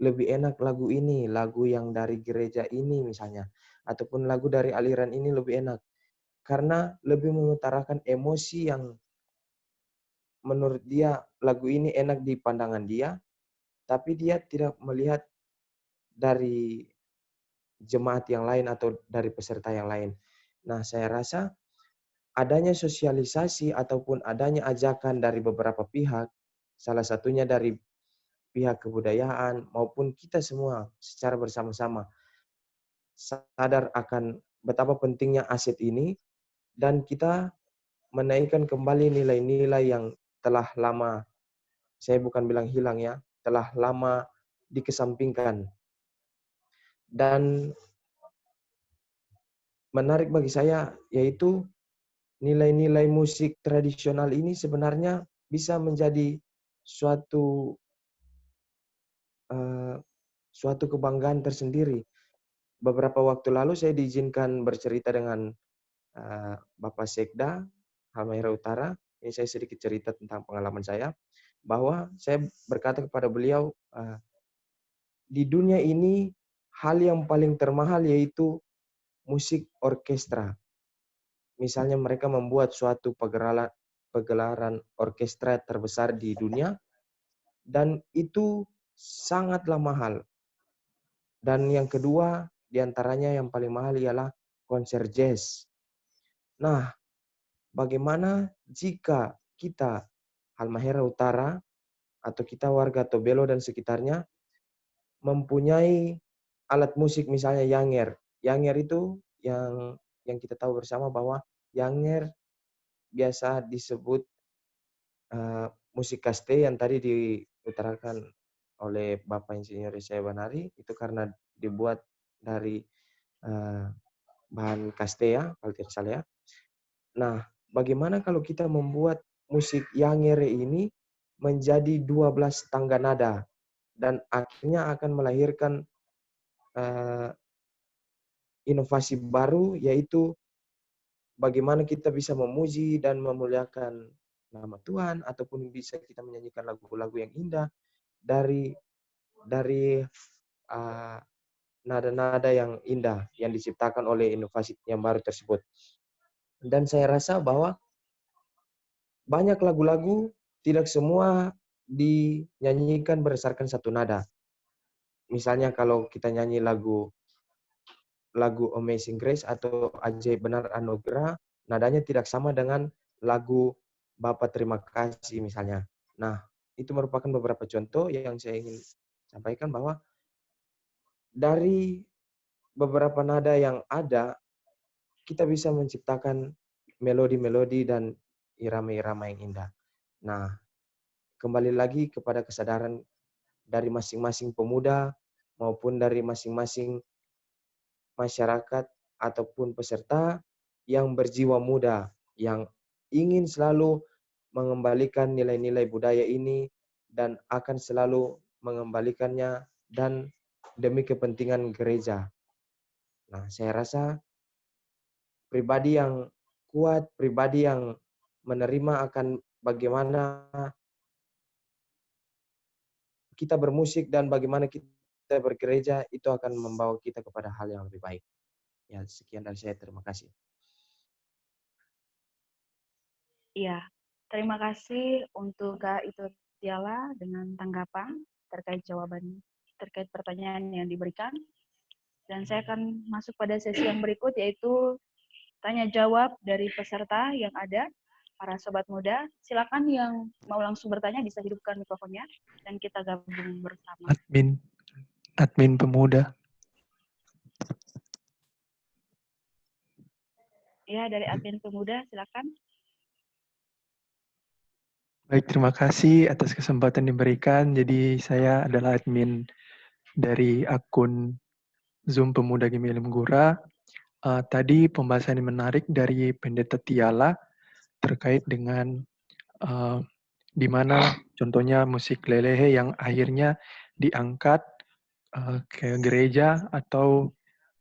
D: lebih enak lagu ini, lagu yang dari gereja ini misalnya, ataupun lagu dari aliran ini lebih enak, karena lebih mengutarakan emosi yang menurut dia lagu ini enak di pandangan dia, tapi dia tidak melihat dari jemaat yang lain atau dari peserta yang lain. Nah, saya rasa adanya sosialisasi ataupun adanya ajakan dari beberapa pihak, salah satunya dari pihak kebudayaan maupun kita semua secara bersama-sama sadar akan betapa pentingnya aset ini, dan kita menaikkan kembali nilai-nilai yang telah lama, saya bukan bilang hilang ya, telah lama dikesampingkan. Dan menarik bagi saya yaitu nilai-nilai musik tradisional ini sebenarnya bisa menjadi suatu suatu kebanggaan tersendiri. Beberapa waktu lalu saya diizinkan bercerita dengan Bapak Sekda Halmahera Utara. Ini saya sedikit cerita tentang pengalaman saya, bahwa saya berkata kepada beliau, di dunia ini hal yang paling termahal yaitu musik orkestra. Misalnya mereka membuat suatu pagelaran orkestra terbesar di dunia, dan itu sangatlah mahal. Dan yang kedua, diantaranya yang paling mahal ialah konser jazz. Nah, bagaimana jika kita Halmahera Utara atau kita warga Tobelo dan sekitarnya mempunyai alat musik misalnya yanger. Yanger itu yang kita tahu bersama bahwa yanger biasa disebut musik kaste yang tadi diutarakan oleh Bapak Insinyur Yesaya Banari, itu karena dibuat dari bahan kastea, kalau tidak salah ya. Nah, bagaimana kalau kita membuat musik yangere ini menjadi 12 tangga nada, dan akhirnya akan melahirkan inovasi baru, yaitu bagaimana kita bisa memuji dan memuliakan nama Tuhan, ataupun bisa kita menyanyikan lagu-lagu yang indah dari nada-nada yang indah yang diciptakan oleh inovasi yang baru tersebut. Dan saya rasa bahwa banyak lagu-lagu tidak semua dinyanyikan berdasarkan satu nada. Misalnya kalau kita nyanyi lagu Amazing Grace atau Ajaib Benar Anugerah, nadanya tidak sama dengan lagu Bapa Terima Kasih misalnya. Nah, itu merupakan beberapa contoh yang saya ingin sampaikan, bahwa dari beberapa nada yang ada, kita bisa menciptakan melodi-melodi dan irama-irama yang indah. Nah, kembali lagi kepada kesadaran dari masing-masing pemuda maupun dari masing-masing masyarakat ataupun peserta yang berjiwa muda, yang ingin selalu mengembalikan nilai-nilai budaya ini dan akan selalu mengembalikannya dan demi kepentingan gereja. Nah, saya rasa pribadi yang kuat, pribadi yang menerima akan bagaimana kita bermusik dan bagaimana kita bergereja, itu akan membawa kita kepada hal yang lebih baik. Ya, sekian dari saya. Terima kasih.
A: Iya, terima kasih untuk Kak Itu Tiala dengan tanggapan terkait pertanyaan yang diberikan. Dan saya akan masuk pada sesi yang berikut, yaitu tanya jawab dari peserta yang ada, para sobat muda. Silakan yang mau langsung bertanya bisa hidupkan mikrofonnya dan kita gabung bersama.
E: Admin pemuda.
A: Ya, dari admin pemuda, silakan.
E: Baik, terima kasih atas kesempatan diberikan. Jadi saya adalah admin dari akun Zoom Pemuda Gemilim Gura. Tadi pembahasan yang menarik dari Pendeta Tiala terkait dengan di mana contohnya musik lelehe yang akhirnya diangkat ke gereja, atau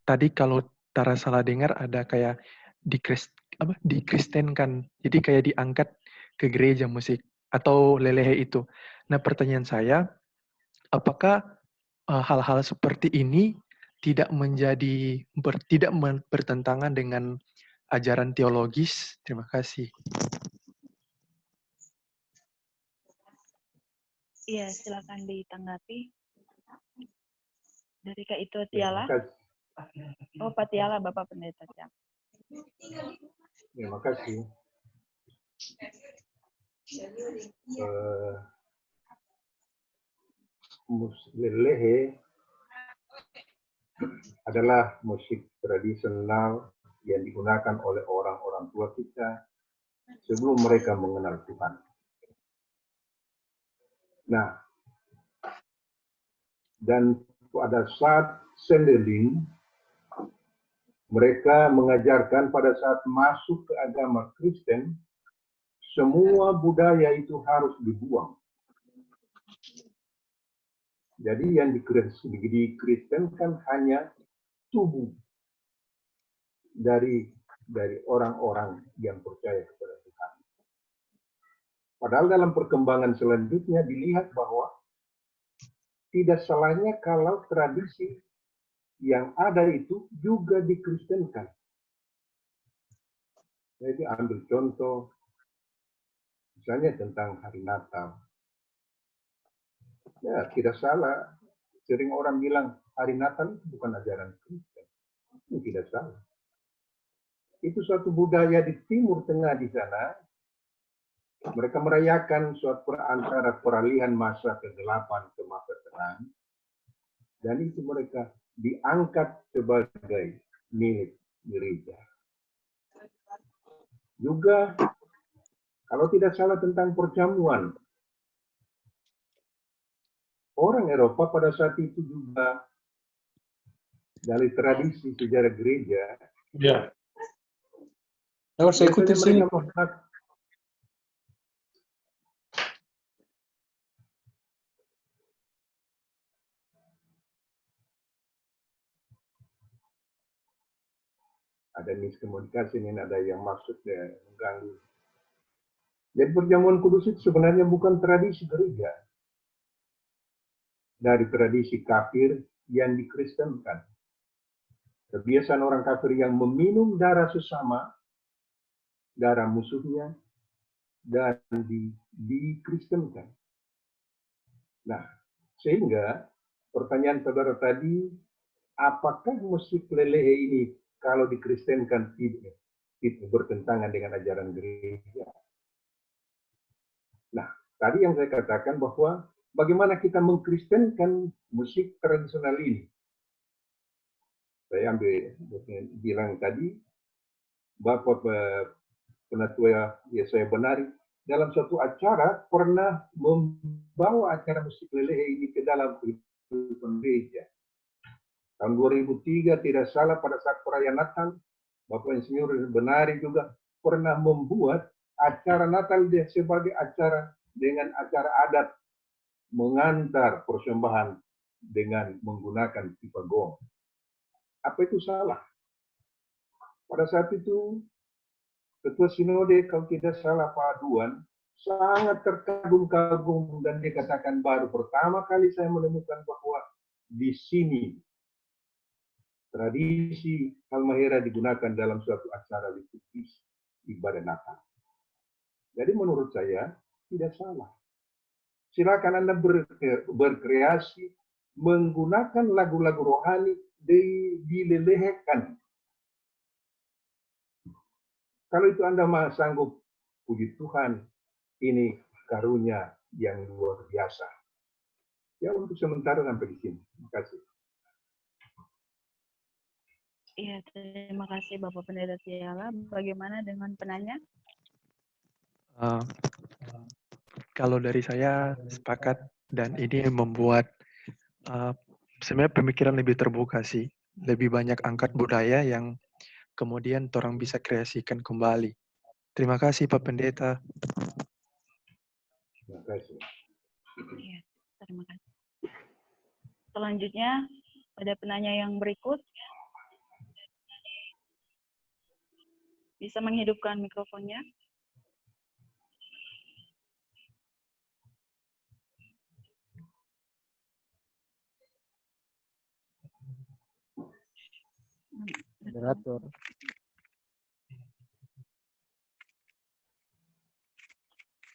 E: tadi kalau Tara salah dengar ada kayak dikristenkan, jadi kayak diangkat ke gereja musik atau lelehe itu. Nah, pertanyaan saya, apakah hal-hal seperti ini tidak bertentangan dengan ajaran teologis? Terima kasih.
A: Iya, silakan ditanggapi. Dari Kak Itu Tiala. Oh, Pak Tiala, Bapak Pendeta Tiala.
C: Terima kasih. Musik lelehe adalah musik tradisional yang digunakan oleh orang-orang tua kita sebelum mereka mengenal Tuhan. Nah, dan pada saat Sendeling Mereka mengajarkan pada saat masuk ke agama Kristen, semua budaya itu harus dibuang. Jadi yang dikristenkan hanya tubuh dari orang-orang yang percaya kepada Tuhan. Padahal dalam perkembangan selanjutnya dilihat bahwa tidak salahnya kalau tradisi yang ada itu juga dikristenkan. Jadi ambil contoh, misalnya tentang hari Natal. Ya, tidak salah. Sering orang bilang hari Natal itu bukan ajaran Kristen. Itu tidak salah. Itu suatu budaya di Timur Tengah di sana. Mereka merayakan suatu antara peralihan masa kegelapan ke masa terang. Dan itu mereka diangkat sebagai milik gereja. Juga kalau tidak salah tentang perjamuan, orang Eropa pada saat itu juga dari tradisi sejarah gereja.
F: Ya. Harus saya ikutin sini.
C: Ada miskomunikasi ini, ada yang masuk dan mengganggu. Jadi perjamuan kudus itu sebenarnya bukan tradisi gereja. Dari tradisi kafir yang dikristenkan. Kebiasaan orang kafir yang meminum darah sesama, darah musuhnya, dan dikristenkan. Nah, sehingga pertanyaan saudara tadi, apakah musik lelehe ini kalau dikristenkan tidak bertentangan dengan ajaran gereja? Nah, tadi yang saya katakan bahwa bagaimana kita mengkristenkan musik tradisional ini. Saya bilang tadi, Bapak Penatua Yesaya Benari, dalam suatu acara pernah membawa acara musik lelehe ini ke dalam kehidupan gereja. Tahun 2003 tidak salah pada saat perayaan Natal, Bapak Insinyur Benari juga pernah membuat acara Natal dia sebagai acara dengan acara adat mengantar persembahan dengan menggunakan pipa gong. Apa itu salah? Pada saat itu Ketua Sinode kalau tidak salah Pak Aduan sangat terkagum-kagum dan dia katakan baru pertama kali saya menemukan bahwa di sini tradisi Halmahera digunakan dalam suatu acara liturgis ibadah Natal. Jadi menurut saya tidak salah. Silakan Anda berkreasi menggunakan lagu-lagu rohani dilelehkan. Kalau itu Anda sanggup, puji Tuhan, ini karunia yang luar biasa. Ya untuk sementara sampai di sini. Terima kasih.
A: Iya, terima kasih Bapak Pendeta Tiala. Bagaimana dengan penanya?
E: Kalau dari saya sepakat dan ini membuat sebenarnya pemikiran lebih terbuka sih. Lebih banyak angkat budaya yang kemudian orang bisa kreasikan kembali. Terima kasih Pak Pendeta.
C: Terima kasih.
A: Iya, terima kasih. Selanjutnya ada penanya yang berikut. Bisa menghidupkan mikrofonnya.
G: Moderator.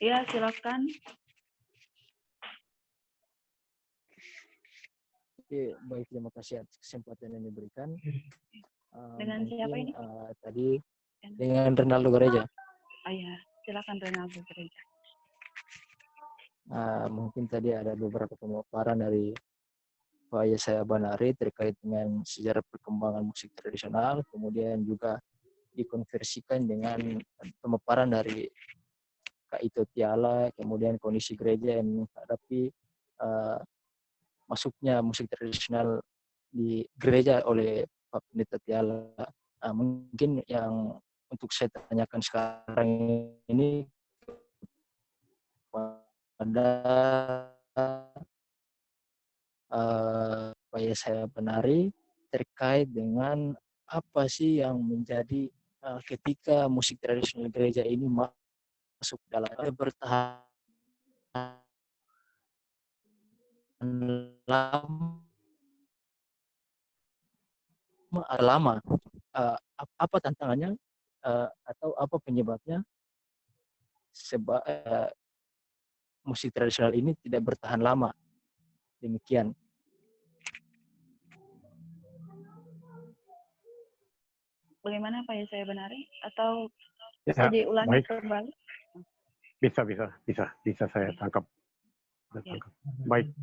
A: Ya, silakan.
G: Oke, baik, terima kasih atas kesempatan yang diberikan.
A: Dengan siapa ini?
G: Tadi dengan Renaldo Gereja.
A: Oh ya, silakan Renaldo Gereja.
G: Mungkin tadi ada beberapa pemaparan dari Pak Yesaya Benari terkait dengan sejarah perkembangan musik tradisional, kemudian juga dikonversikan dengan pemaparan dari Kak Ito Tiala, kemudian kondisi gereja yang menghadapi masuknya musik tradisional di gereja oleh Pak Pendeta Tiala. Mungkin yang untuk saya tanyakan sekarang ini pada Pak Yesaya Benari terkait dengan apa sih yang menjadi ketika musik tradisional gereja ini masuk dalam bertahan lama, apa tantangannya atau apa penyebabnya musik tradisional ini tidak bertahan lama, demikian.
A: Bagaimana Pak Yesaya Benari? Atau
B: Ya,
A: bisa diulangi
B: baik.
A: kembali?
B: Bisa saya tangkap.
A: Ya.
B: Baik.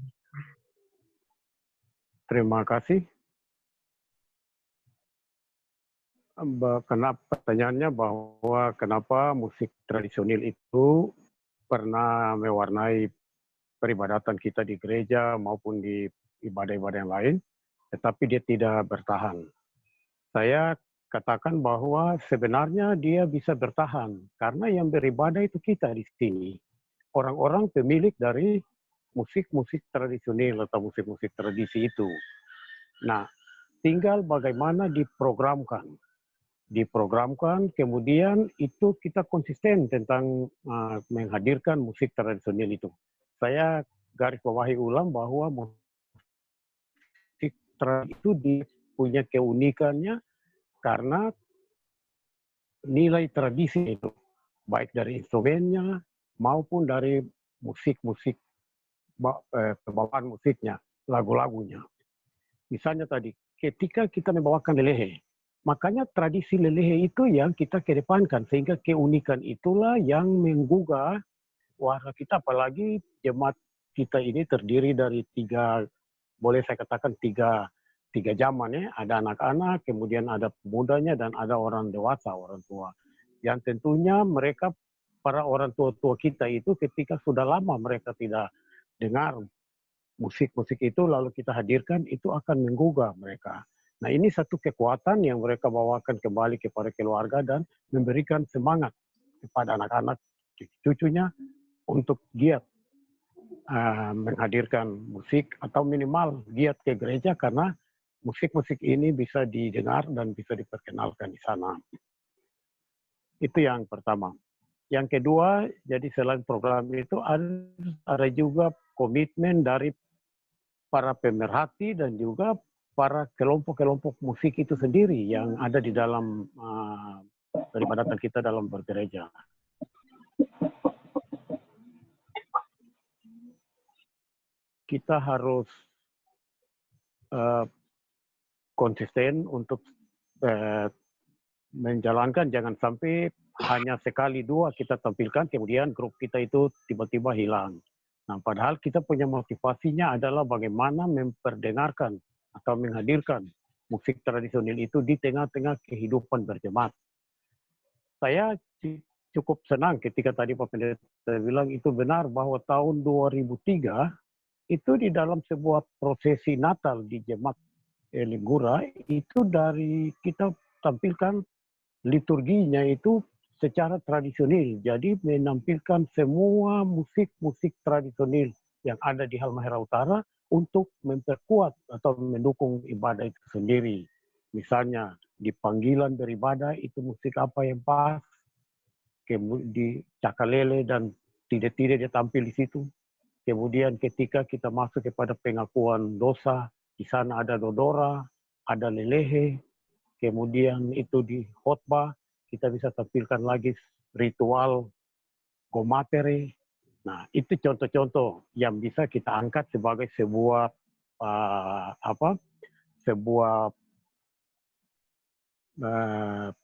B: Terima kasih. Kenapa pertanyaannya bahwa kenapa musik tradisional itu pernah mewarnai peribadatan kita di gereja maupun di ibadah-ibadah yang lain, tetapi dia tidak bertahan. Saya katakan bahwa sebenarnya dia bisa bertahan karena yang beribadah itu kita di sini. Orang-orang pemilik dari musik-musik tradisional atau musik-musik tradisi itu. Nah, tinggal bagaimana diprogramkan, kemudian itu kita konsisten tentang menghadirkan musik tradisional itu. Saya garis bawahi ulang bahwa musik tradisional itu punya keunikannya karena nilai tradisi itu, baik dari instrumennya maupun dari musik-musik, pembawaan musiknya, lagu-lagunya. Misalnya tadi, ketika kita membawakan lelehe, makanya tradisi lelehe itu yang kita kedepankan, sehingga keunikan itulah yang menggugah warga kita, apalagi jemaat kita ini terdiri dari boleh saya katakan tiga zaman ya. Ada anak-anak, kemudian ada pemudanya, dan ada orang dewasa, orang tua. Yang tentunya mereka, para orang tua-tua kita itu ketika sudah lama mereka tidak dengar musik-musik itu, lalu kita hadirkan, itu akan menggugah mereka. Nah, ini satu kekuatan yang mereka bawakan kembali kepada keluarga dan memberikan semangat kepada anak-anak, cucunya untuk giat menghadirkan musik atau minimal giat ke gereja karena musik-musik ini bisa didengar dan bisa diperkenalkan di sana. Itu yang pertama. Yang kedua, jadi selain program itu ada juga komitmen dari para pemerhati dan juga para kelompok-kelompok musik itu sendiri yang ada di dalam peribadatan kita dalam bergereja. Kita harus konsisten untuk menjalankan, jangan sampai hanya sekali dua kita tampilkan, kemudian grup kita itu tiba-tiba hilang. Nah, padahal kita punya motivasinya adalah bagaimana memperdengarkan atau menghadirkan musik tradisional itu di tengah-tengah kehidupan berjemaat. Saya cukup senang ketika tadi Pak Pendeta bilang itu benar bahwa tahun 2003 itu di dalam sebuah prosesi Natal di Jemaat Elim Gura itu dari kita tampilkan liturginya itu secara tradisional. Jadi menampilkan semua musik-musik tradisional yang ada di Halmahera Utara untuk memperkuat atau mendukung ibadah itu sendiri. Misalnya di panggilan beribadah itu musik apa yang pas, di cakalele dan tidak-tidak dia tampil di situ. Kemudian ketika kita masuk kepada pengakuan dosa, di sana ada dodora, ada lelehe, kemudian itu di khotbah, kita bisa tampilkan lagi ritual gomatere. Nah, itu contoh-contoh yang bisa kita angkat sebagai sebuah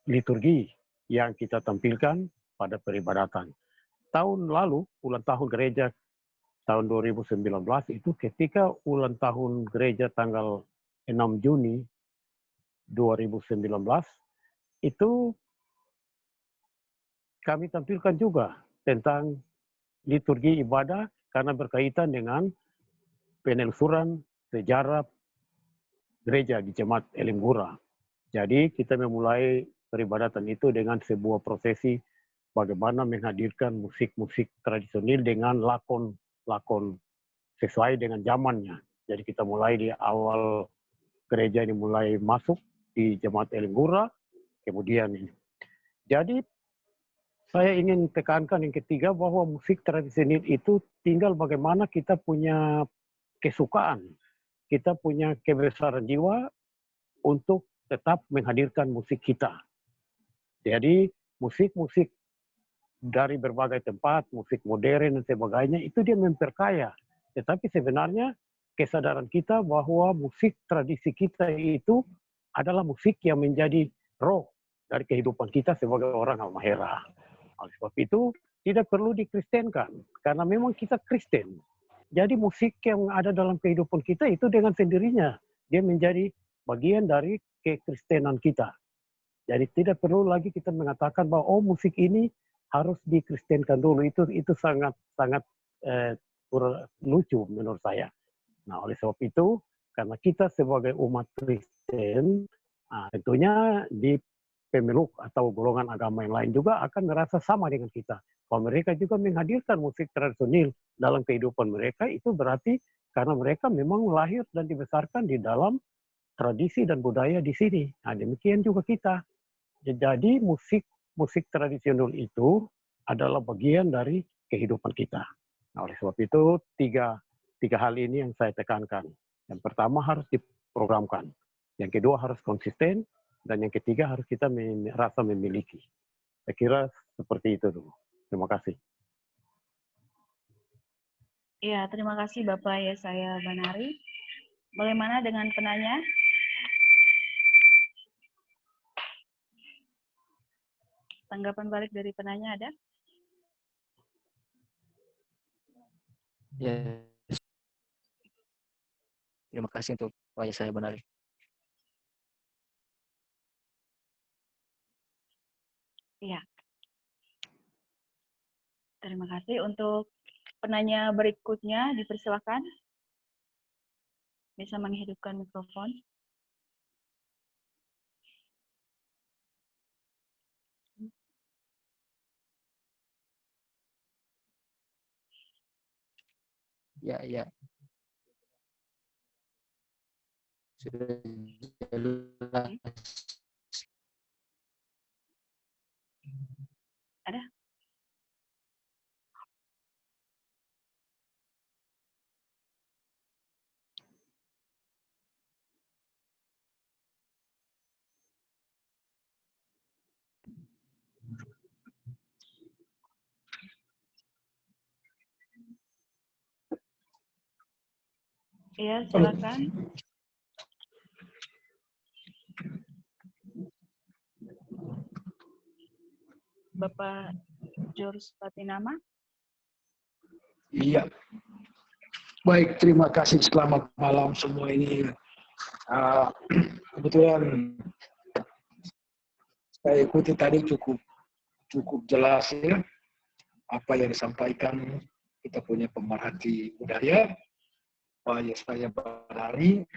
B: liturgi yang kita tampilkan pada peribadatan. Tahun lalu, ulang tahun gereja tahun 2019 itu ketika ulang tahun gereja tanggal 6 Juni 2019 itu kami tampilkan juga tentang liturgi ibadah karena berkaitan dengan penelusuran sejarah gereja di Jemaat Elim Gura. Jadi kita memulai peribadatan itu dengan sebuah prosesi bagaimana menghadirkan musik-musik tradisional dengan lakon sesuai dengan zamannya. Jadi kita mulai di awal gereja ini mulai masuk di Jemaat Elim Gura, kemudian ini. Jadi saya ingin tekankan yang ketiga bahwa musik tradisional itu tinggal bagaimana kita punya kesukaan, kita punya kebesaran jiwa untuk tetap menghadirkan musik kita. Jadi musik-musik dari berbagai tempat, musik modern dan sebagainya, itu dia memperkaya. Tetapi sebenarnya kesadaran kita bahwa musik tradisi kita itu adalah musik yang menjadi roh dari kehidupan kita sebagai orang Halmahera. Oleh sebab itu, tidak perlu dikristenkan, karena memang kita Kristen. Jadi musik yang ada dalam kehidupan kita itu dengan sendirinya, dia menjadi bagian dari kekristenan kita. Jadi tidak perlu lagi kita mengatakan bahwa oh musik ini harus dikristenkan dulu. Itu sangat lucu menurut saya. Nah oleh sebab itu karena kita sebagai umat Kristen, tentunya di pemeluk atau golongan agama yang lain juga akan merasa sama dengan kita. Kalau mereka juga menghadirkan musik tradisional dalam kehidupan mereka, itu berarti karena mereka memang lahir dan dibesarkan di dalam tradisi dan budaya di sini. Nah, demikian juga kita. Jadi musik tradisional itu adalah bagian dari kehidupan kita. Nah, oleh sebab itu tiga hal ini yang saya tekankan. Yang pertama harus diprogramkan, yang kedua harus konsisten, dan yang ketiga harus kita merasa memiliki. Saya kira seperti itu dulu. Terima kasih.
A: Ya, terima kasih Bapak Yesaya Banari. Bagaimana dengan penanya? Tanggapan balik dari penanya ada?
G: Ya, terima kasih untuk Pak Yesaya Banari.
A: Iya. Terima kasih. Untuk penanya berikutnya, dipersilakan. Bisa menghidupkan mikrofon.
G: Ya. Sudah jelas.
A: Ada? Iya, silakan. Bapak Jurus Patinama.
F: Iya. Baik, terima kasih. Selamat malam semua ini. Kebetulan saya ikuti tadi cukup jelas ya apa yang disampaikan kita punya pemerhati budaya Pak Yesaya Banari,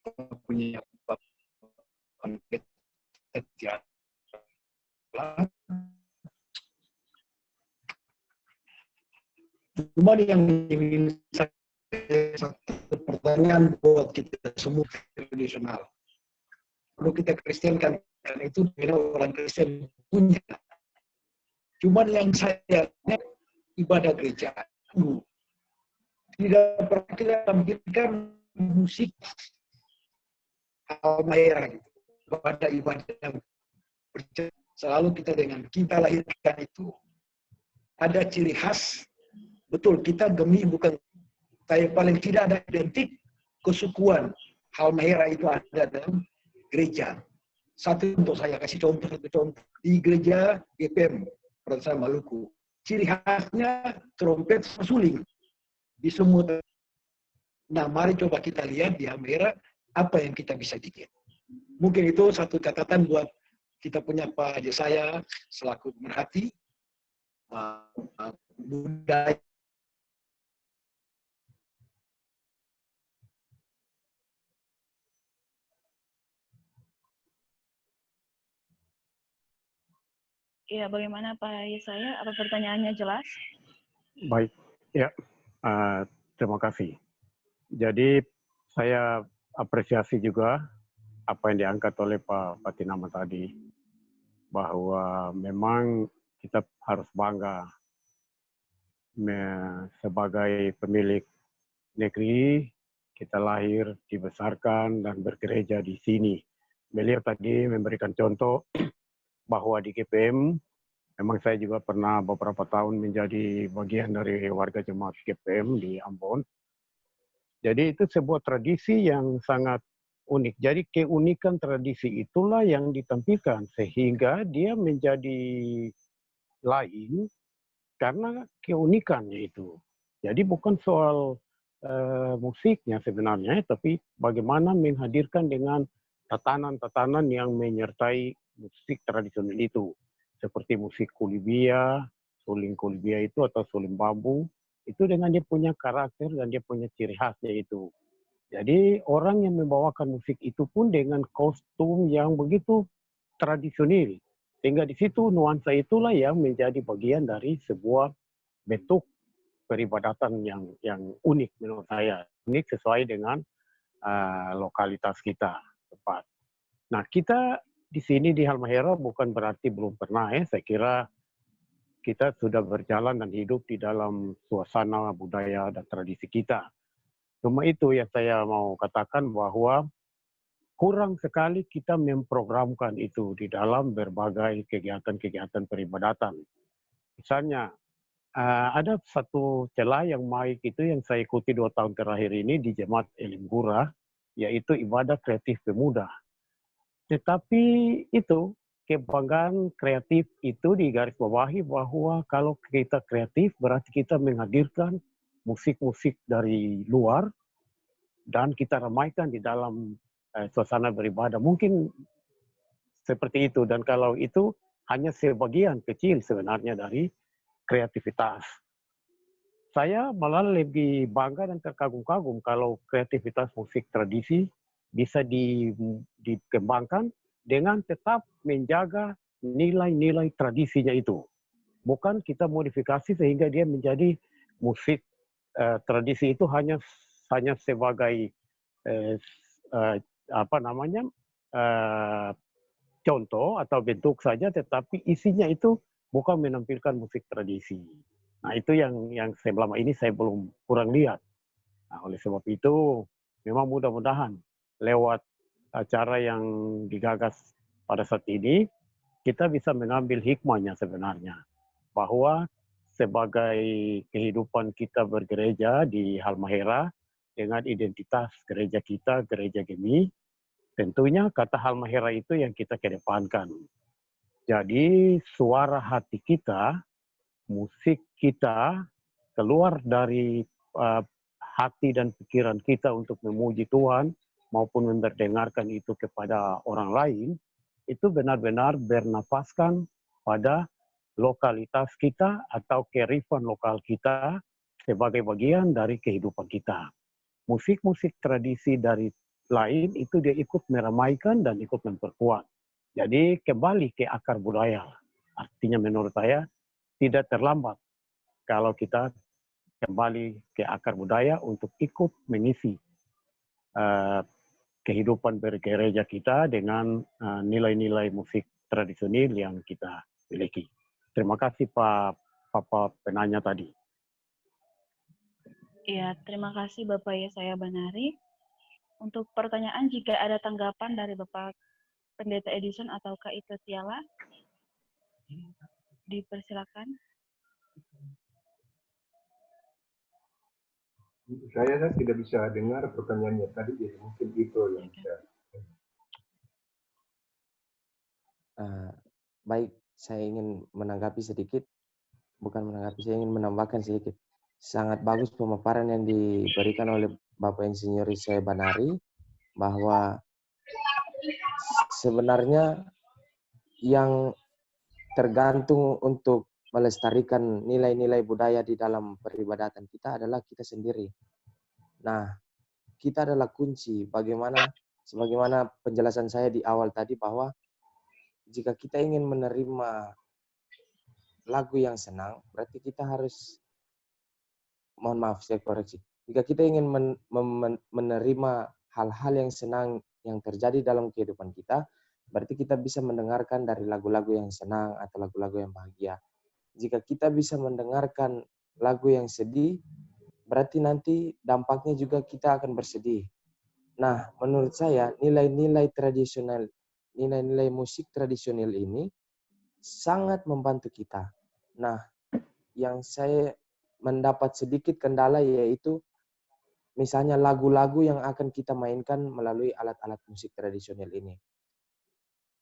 F: kita punya Bapak cuma yang ingin saya satu pertanyaan buat kita semua tradisional. Kalau kita Kristen kan itu orang Kristen punya. Cuman yang saya ibadah gereja tidak pernah kita tampilkan musik Halmahera gitu. Ibadah yang selalu kita dengan kita lahirkan itu ada ciri khas. Betul, kita gemi bukan tapi paling tidak ada identik kesukuan Halmahera itu ada dalam gereja. Satu untuk saya kasih contoh di gereja GPM Provinsi Maluku. Ciri khasnya trompet suling di semua. Nah, mari coba kita lihat di Halmahera apa yang kita bisa bikin. Mungkin itu satu catatan buat kita punya Pak Yesaya selaku pemerhati budaya.
A: Ya, bagaimana Pak Yesaya? Apa pertanyaannya jelas?
B: Baik, ya, terima kasih. Jadi saya apresiasi juga apa yang diangkat oleh Pak Patinama tadi, bahwa memang kita harus bangga sebagai pemilik negeri, kita lahir, dibesarkan, dan bergereja di sini. Beliau tadi memberikan contoh bahwa di GPM, memang saya juga pernah beberapa tahun menjadi bagian dari warga jemaat GPM di Ambon. Jadi itu sebuah tradisi yang sangat unik. Jadi keunikan tradisi itulah yang ditampilkan sehingga dia menjadi lain karena keunikannya itu. Jadi bukan soal musiknya sebenarnya, tapi bagaimana menghadirkan dengan tatanan-tatanan yang menyertai musik tradisional itu. Seperti musik kulibia, suling kulibia itu atau suling bambu, itu dengan dia punya karakter dan dia punya ciri khasnya itu. Jadi orang yang membawakan musik itu pun dengan kostum yang begitu tradisional. Sehingga di situ nuansa itulah yang menjadi bagian dari sebuah bentuk peribadatan yang unik menurut saya. Unik sesuai dengan lokalitas kita tepat. Nah, kita di sini di Halmahera bukan berarti belum pernah ya. Saya kira kita sudah berjalan dan hidup di dalam suasana budaya dan tradisi kita. Cuma itu yang saya mau katakan bahwa kurang sekali kita memprogramkan itu di dalam berbagai kegiatan-kegiatan peribadatan. Misalnya, ada satu celah yang baik itu yang saya ikuti 2 tahun terakhir ini di Jemaat Elim Gura, yaitu ibadah kreatif pemuda. Tetapi itu, kebanggaan kreatif itu digarisbawahi bahwa kalau kita kreatif berarti kita menghadirkan musik-musik dari luar dan kita ramaikan di dalam suasana beribadah. Mungkin seperti itu, dan kalau itu hanya sebagian kecil sebenarnya dari kreativitas. Saya malah lebih bangga dan terkagum-kagum kalau kreativitas musik tradisi bisa dikembangkan dengan tetap menjaga nilai-nilai tradisinya itu. Bukan kita modifikasi sehingga dia menjadi musik tradisi itu hanya sebagai contoh atau bentuk saja, tetapi isinya itu bukan menampilkan musik tradisi. Nah, itu yang selama ini saya belum kurang lihat. Nah, oleh sebab itu, memang mudah-mudahan lewat acara yang digagas pada saat ini, kita bisa mengambil hikmahnya sebenarnya. Bahwa sebagai kehidupan kita bergereja di Halmahera, dengan identitas gereja kita, gereja Gemi, tentunya kata Halmahera itu yang kita kedepankan. Jadi suara hati kita, musik kita keluar dari hati dan pikiran kita untuk memuji Tuhan maupun mendengarkan itu kepada orang lain, itu benar-benar bernafaskan pada lokalitas kita atau kearifan lokal kita sebagai bagian dari kehidupan kita. Musik-musik tradisi dari lain itu dia ikut meramaikan dan ikut memperkuat. Jadi kembali ke akar budaya. Artinya menurut saya tidak terlambat kalau kita kembali ke akar budaya untuk ikut mengisi kehidupan bergereja kita dengan nilai-nilai musik tradisional yang kita miliki. Terima kasih Pak penanya tadi.
A: Ya, terima kasih Bapak Yesaya Banari. Untuk pertanyaan, jika ada tanggapan dari Bapak Pendeta Edison atau Kak Ito Tiala, dipersilakan.
C: Saya tidak bisa dengar pertanyaannya tadi, jadi mungkin itu yang bisa.
D: Baik, saya ingin menanggapi sedikit, bukan menanggapi, saya ingin menambahkan sedikit. Sangat bagus pemaparan yang diberikan oleh Bapak Insinyur Yesaya Banari, bahwa sebenarnya yang tergantung untuk melestarikan nilai-nilai budaya di dalam peribadatan kita adalah kita sendiri. Nah, kita adalah kunci sebagaimana penjelasan saya di awal tadi, bahwa jika kita ingin menerima lagu yang senang, berarti kita harus, mohon maaf saya koreksi, jika kita ingin menerima hal-hal yang senang yang terjadi dalam kehidupan kita, berarti kita bisa mendengarkan dari lagu-lagu yang senang atau lagu-lagu yang bahagia. Jika kita bisa mendengarkan lagu yang sedih, berarti nanti dampaknya juga kita akan bersedih. Nah, menurut saya nilai-nilai tradisional, nilai-nilai musik tradisional ini sangat membantu kita. Nah, yang saya mendapat sedikit kendala yaitu misalnya lagu-lagu yang akan kita mainkan melalui alat-alat musik tradisional ini.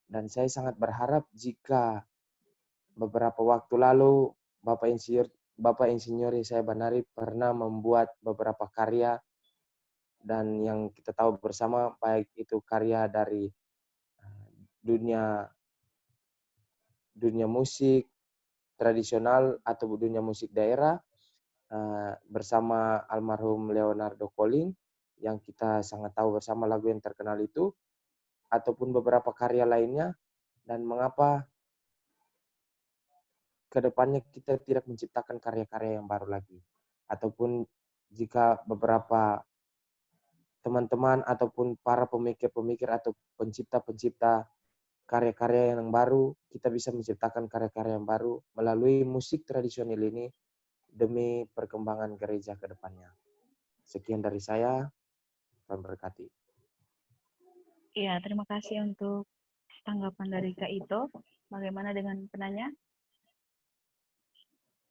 D: Dan saya sangat berharap jika beberapa waktu lalu Bapak Insinyur Yesaya Banari pernah membuat beberapa karya, dan yang kita tahu bersama baik itu karya dari dunia musik tradisional atau dunia musik daerah bersama almarhum Leonardo Colling yang kita sangat tahu bersama lagu yang terkenal itu, ataupun beberapa karya lainnya, dan mengapa kedepannya kita tidak menciptakan karya-karya yang baru lagi, ataupun jika beberapa teman-teman ataupun para pemikir-pemikir atau pencipta-pencipta karya-karya yang baru, kita bisa menciptakan karya-karya yang baru melalui musik tradisional ini demi perkembangan gereja ke depannya. Sekian dari saya, Tuhan berkati.
A: Iya, terima kasih untuk tanggapan dari Kak Ito. Bagaimana dengan penanya?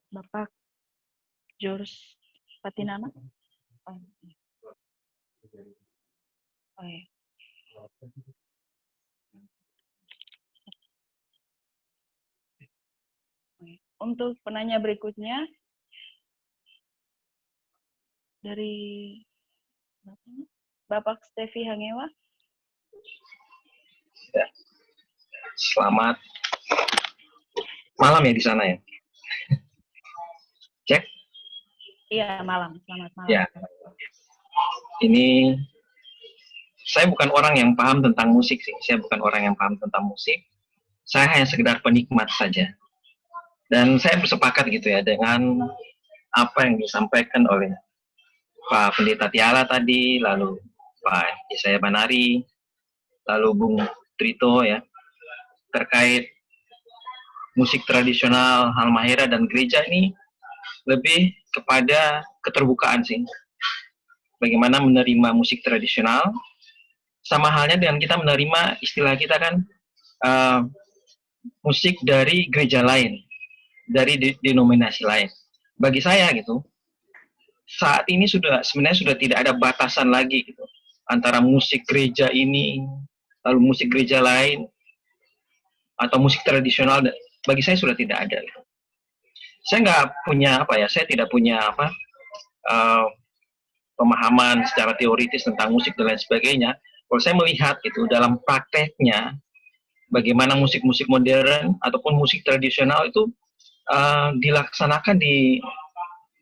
A: Bapak George Patinama? Oh, iya. Untuk penanya berikutnya dari Bapak Stevi Hangewa.
H: Ya. Selamat malam ya di sana ya. Cek?
A: Iya, malam. Selamat malam.
H: Ya. Ini saya bukan orang yang paham tentang musik sih. Saya bukan orang yang paham tentang musik. Saya hanya sekedar penikmat saja. Dan saya bersepakat gitu ya dengan apa yang disampaikan oleh Pak Pendeta Tiala tadi, lalu Pak Yesaya Banari, lalu Bung Trito ya, terkait musik tradisional Halmahera dan gereja ini lebih kepada keterbukaan sih. Bagaimana menerima musik tradisional, sama halnya dengan kita menerima istilah kita kan musik dari gereja lain, dari denominasi lain. Bagi saya gitu, saat ini sebenarnya sudah tidak ada batasan lagi gitu antara musik gereja ini lalu musik gereja lain atau musik tradisional. Bagi saya sudah tidak ada gitu. Saya nggak punya saya tidak punya pemahaman secara teoritis tentang musik dan lain sebagainya. Kalau saya melihat itu dalam prakteknya bagaimana musik-musik modern ataupun musik tradisional itu dilaksanakan di,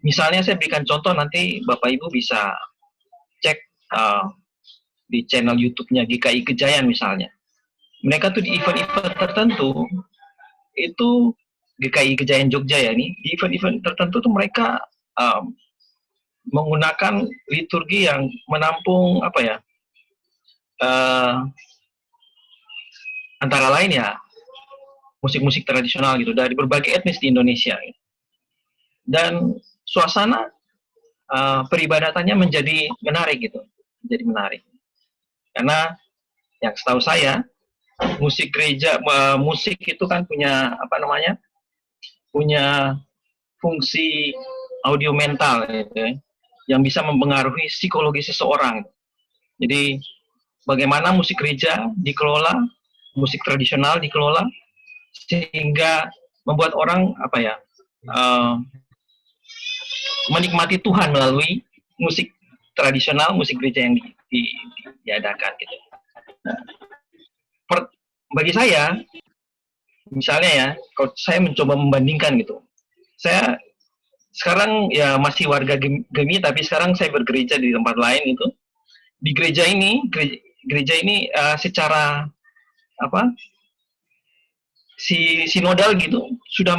H: misalnya saya berikan contoh, nanti Bapak Ibu bisa cek di channel YouTube-nya GKI Gejayan misalnya. Mereka tuh di event-event tertentu, itu GKI Gejayan Jogja ya, ini di event-event tertentu tuh mereka menggunakan liturgi yang menampung antara lain ya musik-musik tradisional gitu dari berbagai etnis di Indonesia gitu. Dan suasana peribadatannya menjadi menarik gitu, menjadi menarik karena yang setahu saya musik gereja, musik itu kan punya punya fungsi audio mental gitu, yang bisa mempengaruhi psikologi seseorang. Jadi bagaimana musik gereja dikelola, musik tradisional dikelola sehingga membuat orang menikmati Tuhan melalui musik tradisional, musik gereja yang diadakan gitu. Nah, bagi saya, misalnya ya, kalau saya mencoba membandingkan gitu, saya sekarang ya masih warga Gemi, tapi sekarang saya bergereja di tempat lain itu. Di gereja ini secara sinodal gitu, sudah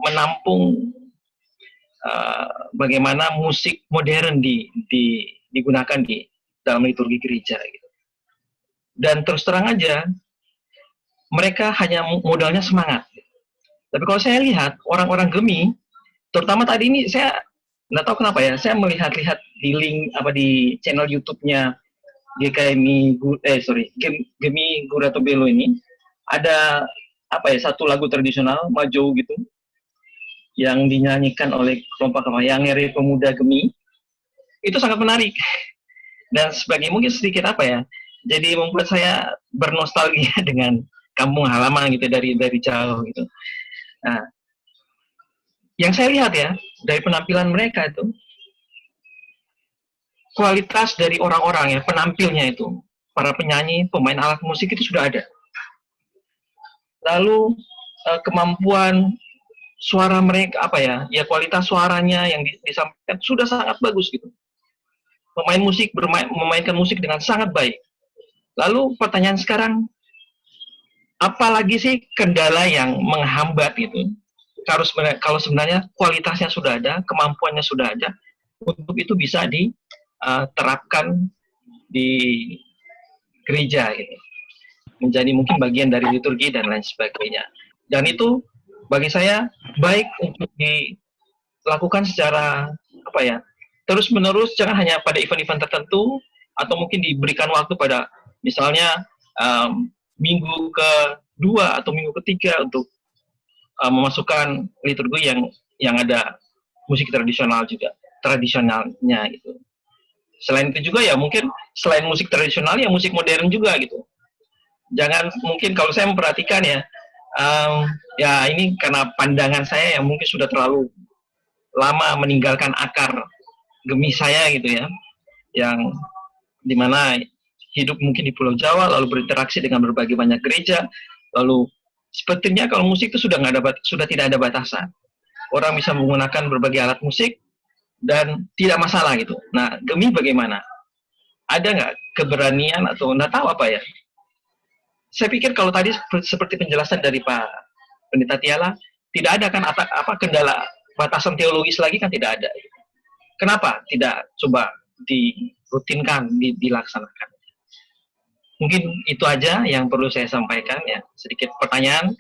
H: menampung bagaimana musik modern digunakan di dalam liturgi gereja gitu. Dan terus terang aja, mereka hanya modalnya semangat. Tapi kalau saya lihat orang-orang Gemi, terutama tadi ini saya nggak tahu kenapa ya, saya melihat-lihat di link di channel YouTube-nya Gemi Gurato Belo ini ada satu lagu tradisional Majo gitu yang dinyanyikan oleh kelompok Yangere Pemuda Gemi. Itu sangat menarik dan sebagai mungkin sedikit jadi membuat saya bernostalgia dengan kampung halaman gitu dari jauh gitu. Nah, yang saya lihat ya dari penampilan mereka itu, kualitas dari orang-orang ya penampilnya itu, para penyanyi, pemain alat musik itu sudah ada. Lalu kemampuan suara mereka kualitas suaranya yang disampaikan sudah sangat bagus gitu. Pemain musik memainkan musik dengan sangat baik. Lalu pertanyaan sekarang, apalagi sih kendala yang menghambat itu? Kalau sebenarnya kualitasnya sudah ada, kemampuannya sudah ada, untuk itu bisa diterapkan di gereja gitu. Menjadi mungkin bagian dari liturgi dan lain sebagainya. Dan itu bagi saya baik untuk dilakukan secara terus-menerus, jangan hanya pada event-event tertentu, atau mungkin diberikan waktu pada misalnya minggu kedua atau minggu ketiga untuk memasukkan liturgi yang ada musik tradisionalnya gitu. Selain itu juga ya mungkin selain musik tradisional ya musik modern juga gitu. Jangan, mungkin kalau saya memperhatikan ya, ya ini karena pandangan saya yang mungkin sudah terlalu lama meninggalkan akar Gemi saya gitu ya, yang dimana hidup mungkin di Pulau Jawa, lalu berinteraksi dengan berbagai banyak gereja, lalu sepertinya kalau musik itu sudah tidak ada batasan. Orang bisa menggunakan berbagai alat musik dan tidak masalah gitu. Nah, Gemi bagaimana? Ada nggak keberanian atau nggak tahu ya? Saya pikir kalau tadi seperti penjelasan dari Pak Pendeta Tiala, tidak ada kan kendala batasan teologis lagi kan tidak ada. Kenapa tidak coba dirutinkan, dilaksanakan? Mungkin itu aja yang perlu saya sampaikan ya, sedikit pertanyaan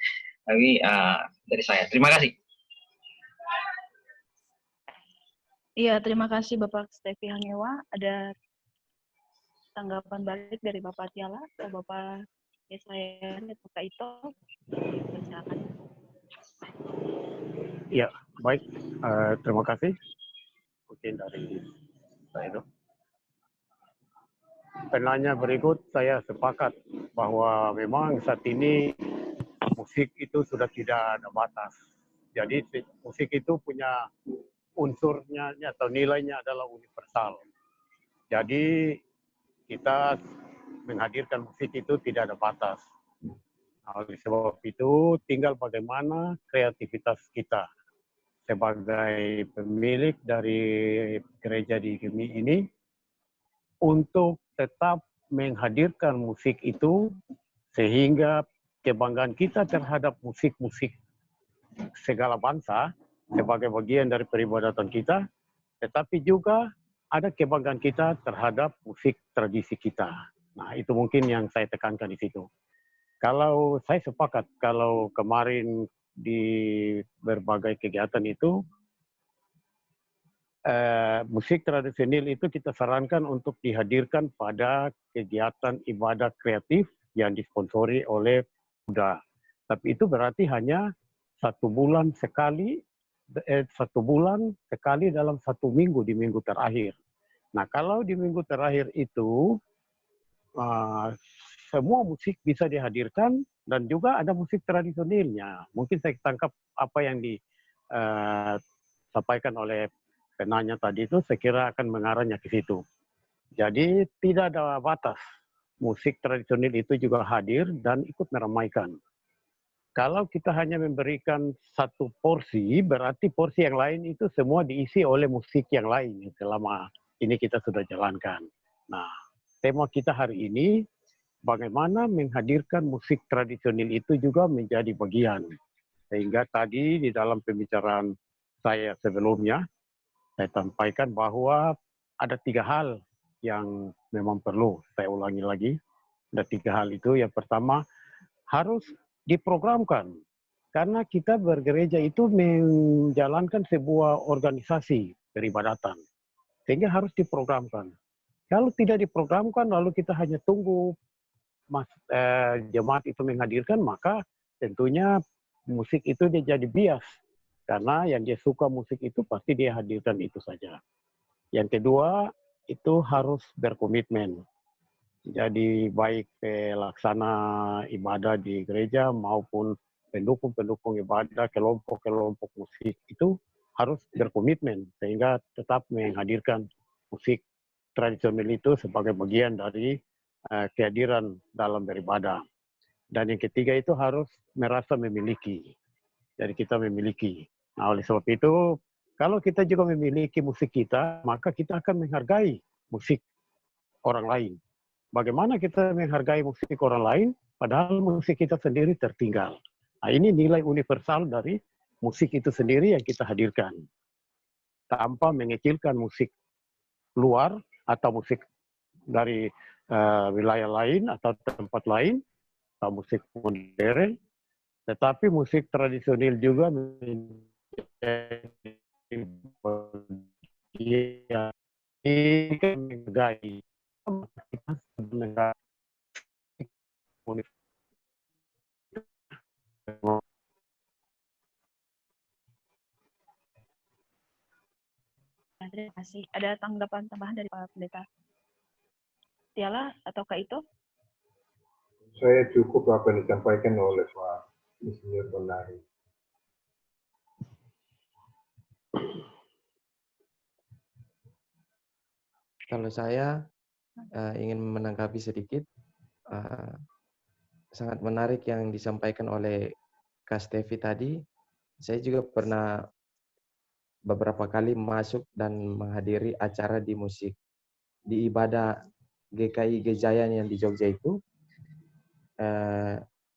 H: dari saya. Terima kasih.
A: Iya, terima kasih Bapak Stevi Hangewa. Ada tanggapan balik dari Bapak Tiala atau Bapak Yesaya atau Kak Ito? Silakan.
B: Ya, baik. Terima kasih. Mungkin dari saya. Penanya berikut, saya sepakat bahwa memang saat ini musik itu sudah tidak ada batas. Jadi musik itu punya unsurnya atau nilainya adalah universal. Jadi kita menghadirkan musik itu tidak ada batas. Oleh sebab itu tinggal bagaimana kreativitas kita sebagai pemilik dari gereja di Gemi ini untuk tetap menghadirkan musik itu sehingga kebanggaan kita terhadap musik-musik segala bangsa sebagai bagian dari peribadatan kita, tetapi juga ada kebanggaan kita terhadap musik tradisi kita. Nah, itu mungkin yang saya tekankan di situ. Kalau saya sepakat, kalau kemarin di berbagai kegiatan itu, musik tradisional itu kita sarankan untuk dihadirkan pada kegiatan ibadah kreatif yang disponsori oleh Buddha. Tapi itu berarti hanya 1 bulan sekali, 1 bulan sekali dalam 1 minggu di minggu terakhir. Nah, kalau di minggu terakhir itu semua musik bisa dihadirkan dan juga ada musik tradisionalnya. Mungkin saya tangkap apa yang disampaikan oleh penanya tadi itu, saya kira akan mengarahnya ke situ. Jadi tidak ada batas. Musik tradisional itu juga hadir dan ikut meramaikan. Kalau kita hanya memberikan 1 porsi, berarti porsi yang lain itu semua diisi oleh musik yang lain selama ini kita sudah jalankan. Nah, tema kita hari ini bagaimana menghadirkan musik tradisional itu juga menjadi bagian. Sehingga tadi di dalam pembicaraan saya sebelumnya, saya sampaikan bahwa ada 3 hal yang memang perlu saya ulangi lagi. Ada 3 hal itu. Yang pertama, harus diprogramkan. Karena kita bergereja itu menjalankan sebuah organisasi peribadatan. Sehingga harus diprogramkan. Kalau tidak diprogramkan, lalu kita hanya tunggu jemaat itu menghadirkan, maka tentunya musik itu dia jadi bias. Karena yang dia suka musik itu pasti dia hadirkan itu saja. Yang kedua, itu harus berkomitmen. Jadi baik pelaksana ibadah di gereja maupun pendukung-pendukung ibadah, kelompok-kelompok musik itu harus berkomitmen sehingga tetap menghadirkan musik tradisional itu sebagai bagian dari kehadiran dalam beribadah. Dan yang ketiga itu harus merasa memiliki. Jadi kita memiliki. Nah, oleh sebab itu, kalau kita juga memiliki musik kita, maka kita akan menghargai musik orang lain. Bagaimana kita menghargai musik orang lain, padahal musik kita sendiri tertinggal. Nah, ini nilai universal dari musik itu sendiri yang kita hadirkan. Tanpa mengecilkan musik luar atau musik dari wilayah lain atau tempat lain, atau musik modern, tetapi musik tradisional juga menjadi bagian kita menghargai.
A: Terima kasih. Ada tanggapan tambahan dari Pak Pendeta Tiala atau Kak Ito?
C: Saya cukup apa yang disampaikan oleh Pak Insinyur Bonari.
D: Kalau saya ingin menanggapi sedikit, sangat menarik yang disampaikan oleh Kak Stevi tadi. Saya juga pernah beberapa kali masuk dan menghadiri acara di musik di ibadah GKI Gejayan yang di Jogja itu.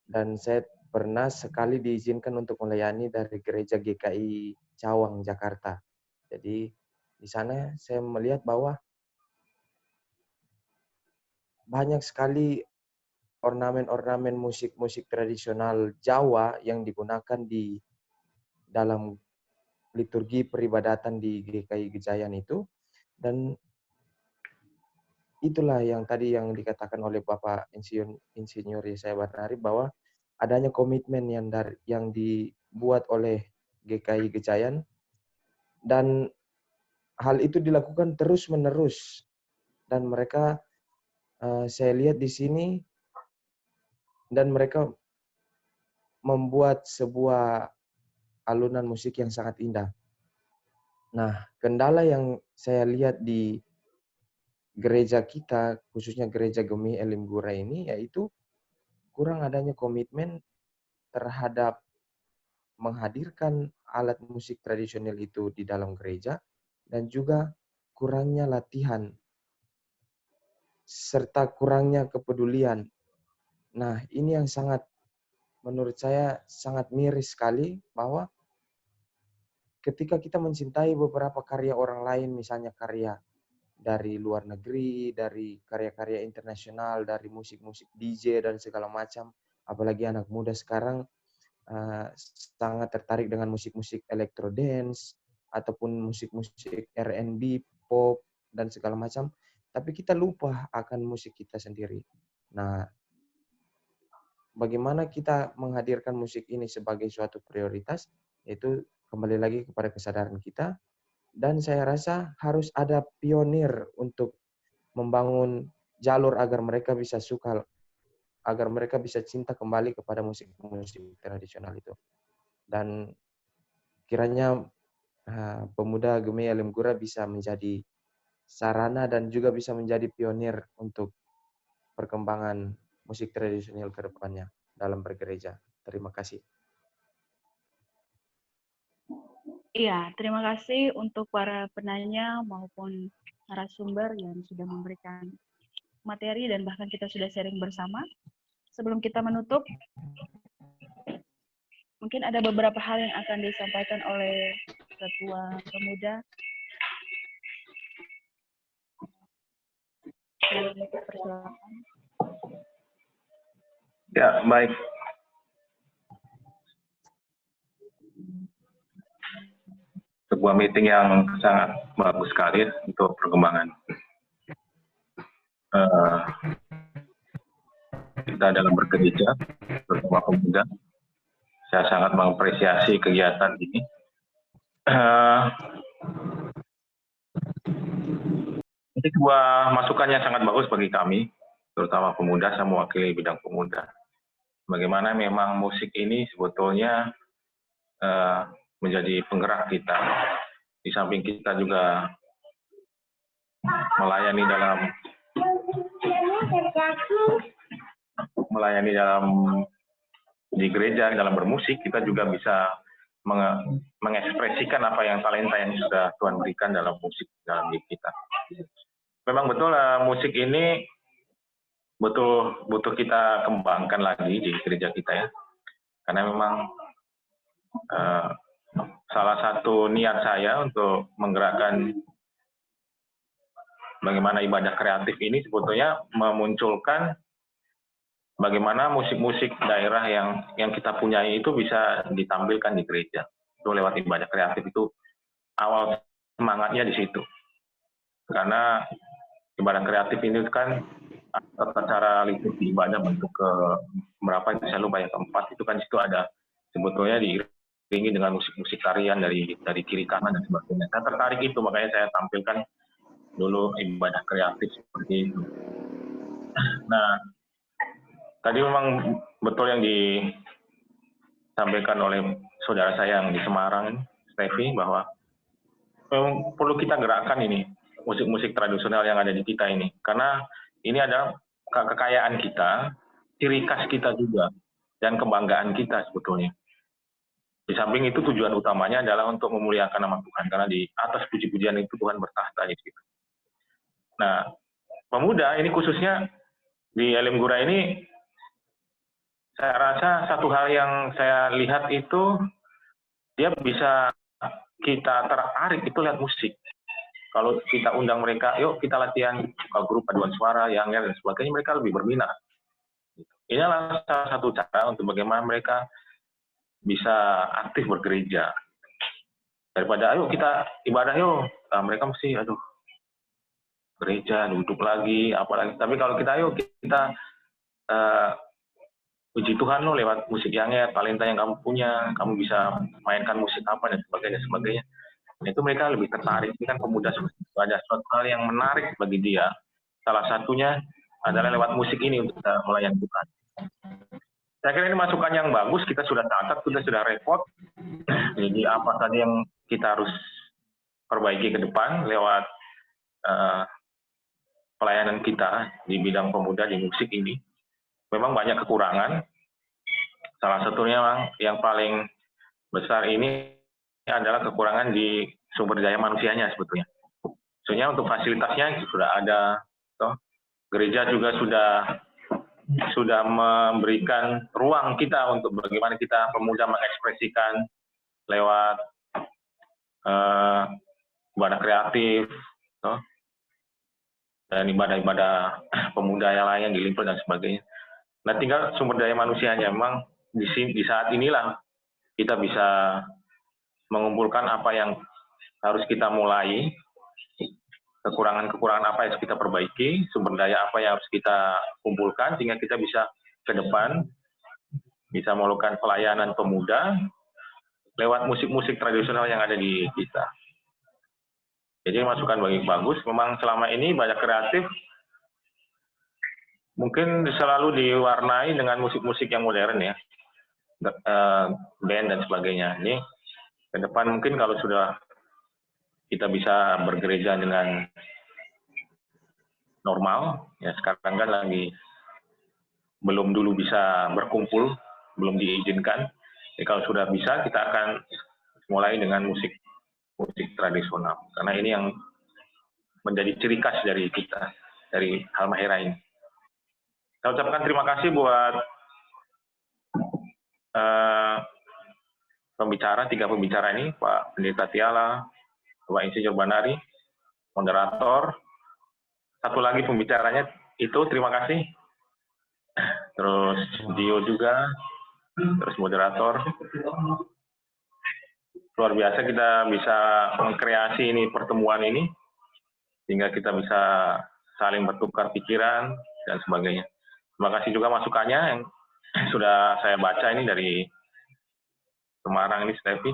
D: Dan saya pernah sekali diizinkan untuk melayani dari gereja GKI Cawang, Jakarta. Jadi di sana saya melihat bahwa banyak sekali ornamen-ornamen musik-musik tradisional Jawa yang digunakan di dalam liturgi peribadatan di GKI Gejayan itu. Dan itulah yang tadi yang dikatakan oleh Bapak Insinyur Yesaya Barnari bahwa adanya komitmen yang dibuat oleh GKI Gejayan, dan hal itu dilakukan terus-menerus. Dan mereka saya lihat di sini, dan mereka membuat sebuah alunan musik yang sangat indah. Nah, kendala yang saya lihat di gereja kita, khususnya gereja Gemi Elim Gura ini, yaitu kurang adanya komitmen terhadap menghadirkan alat musik tradisional itu di dalam gereja, dan juga kurangnya latihan, serta kurangnya kepedulian. Nah, ini yang menurut saya sangat miris sekali, bahwa ketika kita mencintai beberapa karya orang lain, misalnya karya dari luar negeri, dari karya-karya internasional, dari musik-musik DJ dan segala macam, apalagi anak muda sekarang sangat tertarik dengan musik-musik electro dance ataupun musik-musik R&B, pop dan segala macam, tapi kita lupa akan musik kita sendiri. Nah, bagaimana kita menghadirkan musik ini sebagai suatu prioritas, itu kembali lagi kepada kesadaran kita. Dan saya rasa harus ada pionir untuk membangun jalur agar mereka bisa suka, agar mereka bisa cinta kembali kepada musik-musik tradisional itu. Dan kiranya pemuda Gemi Elim Gura bisa menjadi sarana dan juga bisa menjadi pionir untuk perkembangan musik tradisional ke depannya dalam bergereja. Terima kasih.
A: Iya, terima kasih untuk para penanya maupun narasumber yang sudah memberikan materi dan bahkan kita sudah sharing bersama. Sebelum kita menutup, mungkin ada beberapa hal yang akan disampaikan oleh Ketua Pemuda. Persilakan.
I: Ya, baik. Sebuah meeting yang sangat bagus sekali untuk perkembangan kita dalam bergereja, terutama pemuda. Saya sangat mengapresiasi kegiatan ini. Ini sebuah masukan yang sangat bagus bagi kami, terutama pemuda. Saya mewakili bidang pemuda. Bagaimana memang musik ini sebetulnya menjadi penggerak kita. Di samping kita juga melayani dalam di gereja, dalam bermusik, kita juga bisa mengekspresikan apa yang talenta yang sudah Tuhan berikan dalam musik dalam diri kita. Memang betul musik ini butuh kita kembangkan lagi di gereja kita ya, karena memang salah satu niat saya untuk menggerakkan bagaimana ibadah kreatif ini sebetulnya memunculkan bagaimana musik-musik daerah yang kita punyai itu bisa ditampilkan di gereja. Itu lewat ibadah kreatif itu awal semangatnya di situ. Karena ibadah kreatif ini kan tata cara liturgi ibadah bentuk ke berapa itu saya lupa ya, keempat itu kan situ ada sebetulnya diiringi dengan musik-musik tarian dari kiri kanan dan sebagainya. Saya tertarik itu, makanya saya tampilkan dulu ibadah kreatif seperti itu. Nah, tadi memang betul yang disampaikan oleh saudara saya yang di Semarang, Stevi, bahwa memang perlu kita gerakkan ini musik-musik tradisional yang ada di kita ini, karena ini adalah kekayaan kita, ciri khas kita juga, dan kebanggaan kita sebetulnya. Di samping itu tujuan utamanya adalah untuk memuliakan nama Tuhan, karena di atas puji-pujian itu Tuhan bertahta di situ. Nah, pemuda ini khususnya di Elim Gura ini, saya rasa satu hal yang saya lihat itu, dia bisa kita tertarik itu lihat musik. Kalau kita undang mereka, yuk kita latihan grup paduan suara, yang dan sebagainya, mereka lebih berminat. Ini adalah salah satu cara untuk bagaimana mereka bisa aktif bergereja. Daripada, ayo kita ibadah yuk, nah, mereka mesti, aduh, gereja, duduk lagi, apalagi. Tapi kalau kita, yuk kita puji Tuhan lo lewat musik yang talenta yang kamu punya, kamu bisa mainkan musik apa dan sebagainya. Itu mereka lebih tertarik. Ini kan pemuda ada suatu hal yang menarik bagi dia. Salah satunya adalah lewat musik ini untuk kita melayani Tuhan. Saya kira ini masukan yang bagus, kita sudah catat, sudah repot. Jadi apa tadi yang kita harus perbaiki ke depan lewat pelayanan kita di bidang pemuda di musik ini. Memang banyak kekurangan. Salah satunya yang paling besar ini adalah kekurangan di sumber daya manusianya sebetulnya. Maksudnya untuk fasilitasnya sudah ada, toh. Gereja juga sudah memberikan ruang kita untuk bagaimana kita pemuda mengekspresikan lewat ibadah kreatif, toh. Dan ibadah-ibadah pemuda yang lain, di Limpel dan sebagainya. Nah, tinggal sumber daya manusianya. Memang di saat inilah kita bisa mengumpulkan apa yang harus kita mulai, kekurangan-kekurangan apa yang harus kita perbaiki, sumber daya apa yang harus kita kumpulkan, sehingga kita bisa ke depan, bisa melakukan pelayanan pemuda lewat musik-musik tradisional yang ada di kita. Jadi masukan bagus, memang selama ini banyak kreatif, mungkin selalu diwarnai dengan musik-musik yang modern ya, band dan sebagainya. Ini ke depan mungkin kalau sudah kita bisa bergereja dengan normal, ya sekarang kan lagi belum dulu bisa berkumpul, belum diizinkan. Jadi kalau sudah bisa, kita akan mulai dengan musik tradisional, karena ini yang menjadi ciri khas dari kita. dari Halmahera ini. Saya ucapkan terima kasih buat tiga pembicara ini, Pak Pendeta Tiala, Pak Insinyur Banari, moderator. Satu lagi pembicaranya itu, terima kasih. Terus Dio juga, terus moderator. Luar biasa kita bisa mengkreasi ini pertemuan ini, sehingga kita bisa saling bertukar pikiran dan sebagainya. Terima kasih juga masukannya yang sudah saya baca ini dari Semarang ini, Stevi.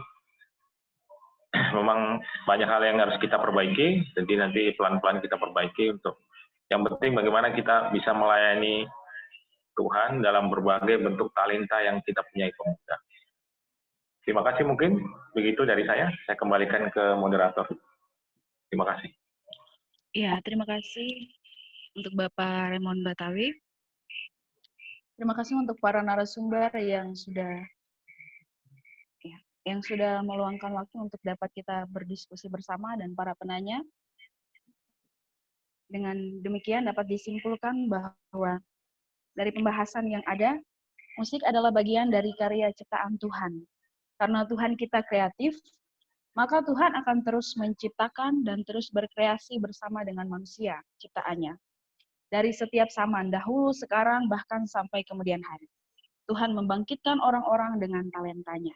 I: Memang banyak hal yang harus kita perbaiki, jadi nanti pelan-pelan kita perbaiki untuk yang penting bagaimana kita bisa melayani Tuhan dalam berbagai bentuk talenta yang kita punya pemuda. Terima kasih, mungkin begitu dari saya kembalikan ke moderator. Terima kasih.
A: Ya, terima kasih untuk Bapak Raymond Batawi. Terima kasih untuk para narasumber yang sudah meluangkan waktu untuk dapat kita berdiskusi bersama dan para penanya. Dengan demikian dapat disimpulkan bahwa dari pembahasan yang ada, musik adalah bagian dari karya ciptaan Tuhan. Karena Tuhan kita kreatif, maka Tuhan akan terus menciptakan dan terus berkreasi bersama dengan manusia ciptaannya. Dari setiap zaman, dahulu, sekarang, bahkan sampai kemudian hari. Tuhan membangkitkan orang-orang dengan talentanya.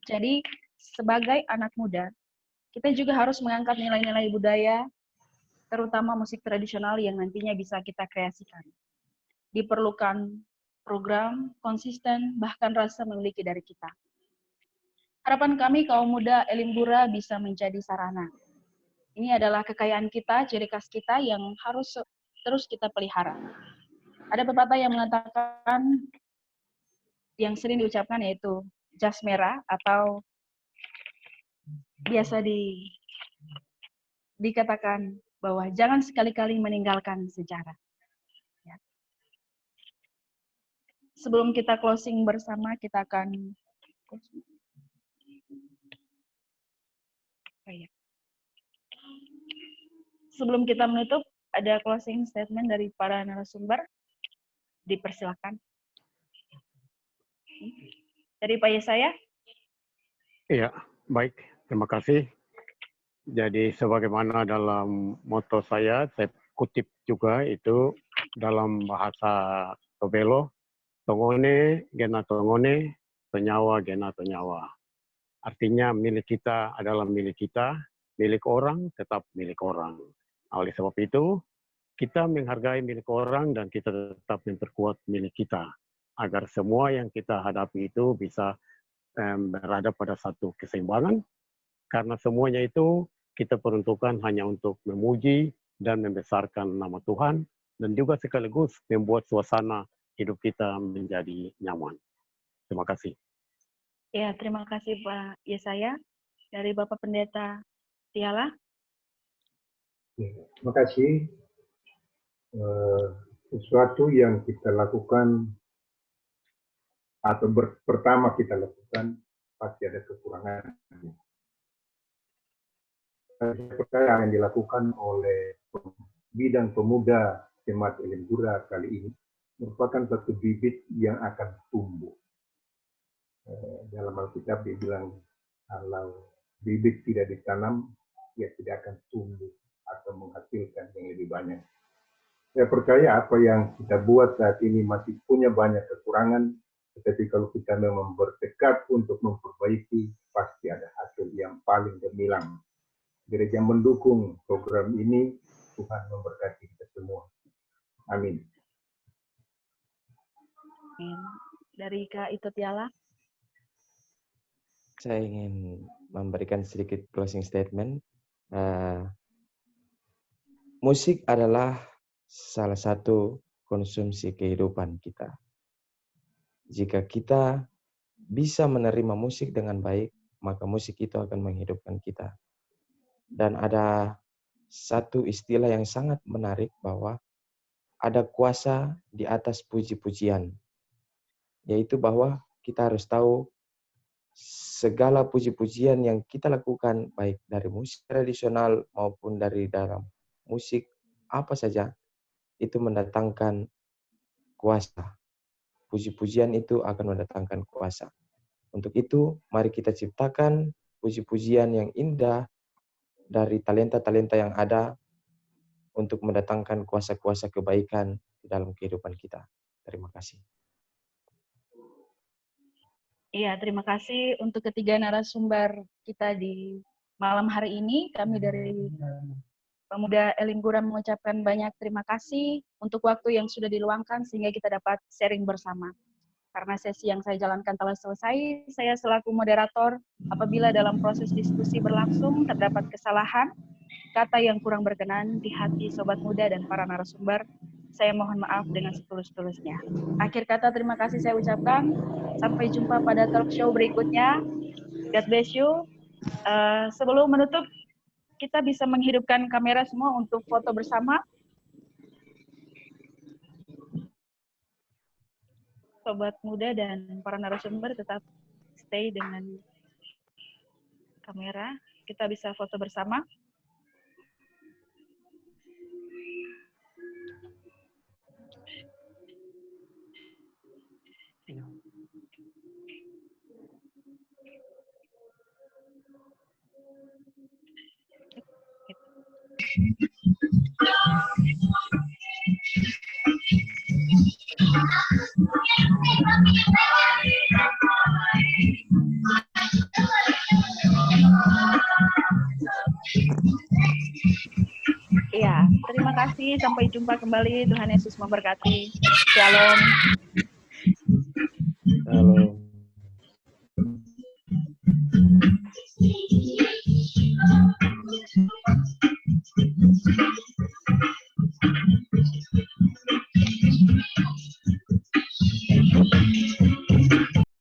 A: Jadi, sebagai anak muda, kita juga harus mengangkat nilai-nilai budaya, terutama musik tradisional yang nantinya bisa kita kreasikan. Diperlukan program, konsisten, bahkan rasa memiliki dari kita. Harapan kami kaum muda Elim Gura bisa menjadi sarana. Ini adalah kekayaan kita, ciri khas kita yang harus terus kita pelihara. Ada pepatah yang mengatakan, yang sering diucapkan yaitu jas merah, atau biasa dikatakan bahwa jangan sekali-kali meninggalkan sejarah. Ya. Sebelum kita closing bersama, kita akan sebelum kita menutup, ada closing statement dari para narasumber. Dipersilakan. Dari Pak Yesaya.
B: Iya, baik. Terima kasih. Jadi sebagaimana dalam moto saya kutip juga itu dalam bahasa Tobelo, tongone, gena tongone, tonyawa, gena tonyawa. Artinya milik kita adalah milik kita, milik orang tetap milik orang. Oleh sebab itu, kita menghargai milik orang dan kita tetap memperkuat milik kita, agar semua yang kita hadapi itu bisa berada pada satu keseimbangan, karena semuanya itu kita peruntukkan hanya untuk memuji dan membesarkan nama Tuhan, dan juga sekaligus membuat suasana hidup kita menjadi nyaman. Terima kasih.
A: Ya, terima kasih Pak Yesaya. Dari Bapak Pendeta Tiala.
C: Terima kasih. Sesuatu yang kita lakukan atau pertama kita lakukan pasti ada kekurangan. Saya percaya yang dilakukan oleh bidang pemuda Jemaat Elim Gura kali ini merupakan satu bibit yang akan tumbuh. Dalam Alkitab dia bilang, kalau bibit tidak ditanam, dia tidak akan tumbuh atau menghasilkan yang lebih banyak. Saya percaya apa yang kita buat saat ini masih punya banyak kekurangan, tetapi kalau kita memang bertekad untuk memperbaiki, pasti ada hasil yang paling gemilang. Gereja mendukung program ini, Tuhan memberkati kita semua. Amin.
A: Dari Kak Ito Tiala.
D: Saya ingin memberikan sedikit closing statement. Musik adalah salah satu konsumsi kehidupan kita. Jika kita bisa menerima musik dengan baik, maka musik itu akan menghidupkan kita. Dan ada satu istilah yang sangat menarik bahwa ada kuasa di atas puji-pujian. Yaitu bahwa kita harus tahu segala puji-pujian yang kita lakukan, baik dari musik tradisional maupun dari dalam musik apa saja, itu mendatangkan kuasa. Puji-pujian itu akan mendatangkan kuasa. Untuk itu, mari kita ciptakan puji-pujian yang indah dari talenta-talenta yang ada untuk mendatangkan kuasa-kuasa kebaikan di dalam kehidupan kita. Terima kasih.
A: Iya, terima kasih untuk ketiga narasumber kita di malam hari ini. Kami dari Pemuda Elim Gura mengucapkan banyak terima kasih untuk waktu yang sudah diluangkan sehingga kita dapat sharing bersama. Karena sesi yang saya jalankan telah selesai, saya selaku moderator, apabila dalam proses diskusi berlangsung terdapat kesalahan, kata yang kurang berkenan di hati Sobat Muda dan para narasumber, saya mohon maaf dengan setulus-tulusnya. Akhir kata terima kasih saya ucapkan. Sampai jumpa pada talk show berikutnya. God bless you. Sebelum menutup, kita bisa menghidupkan kamera semua untuk foto bersama. Sobat Muda dan para narasumber tetap stay dengan kamera. Kita bisa foto bersama. Iya, terima kasih. Sampai jumpa kembali. Tuhan Yesus memberkati. Shalom.
D: Shalom.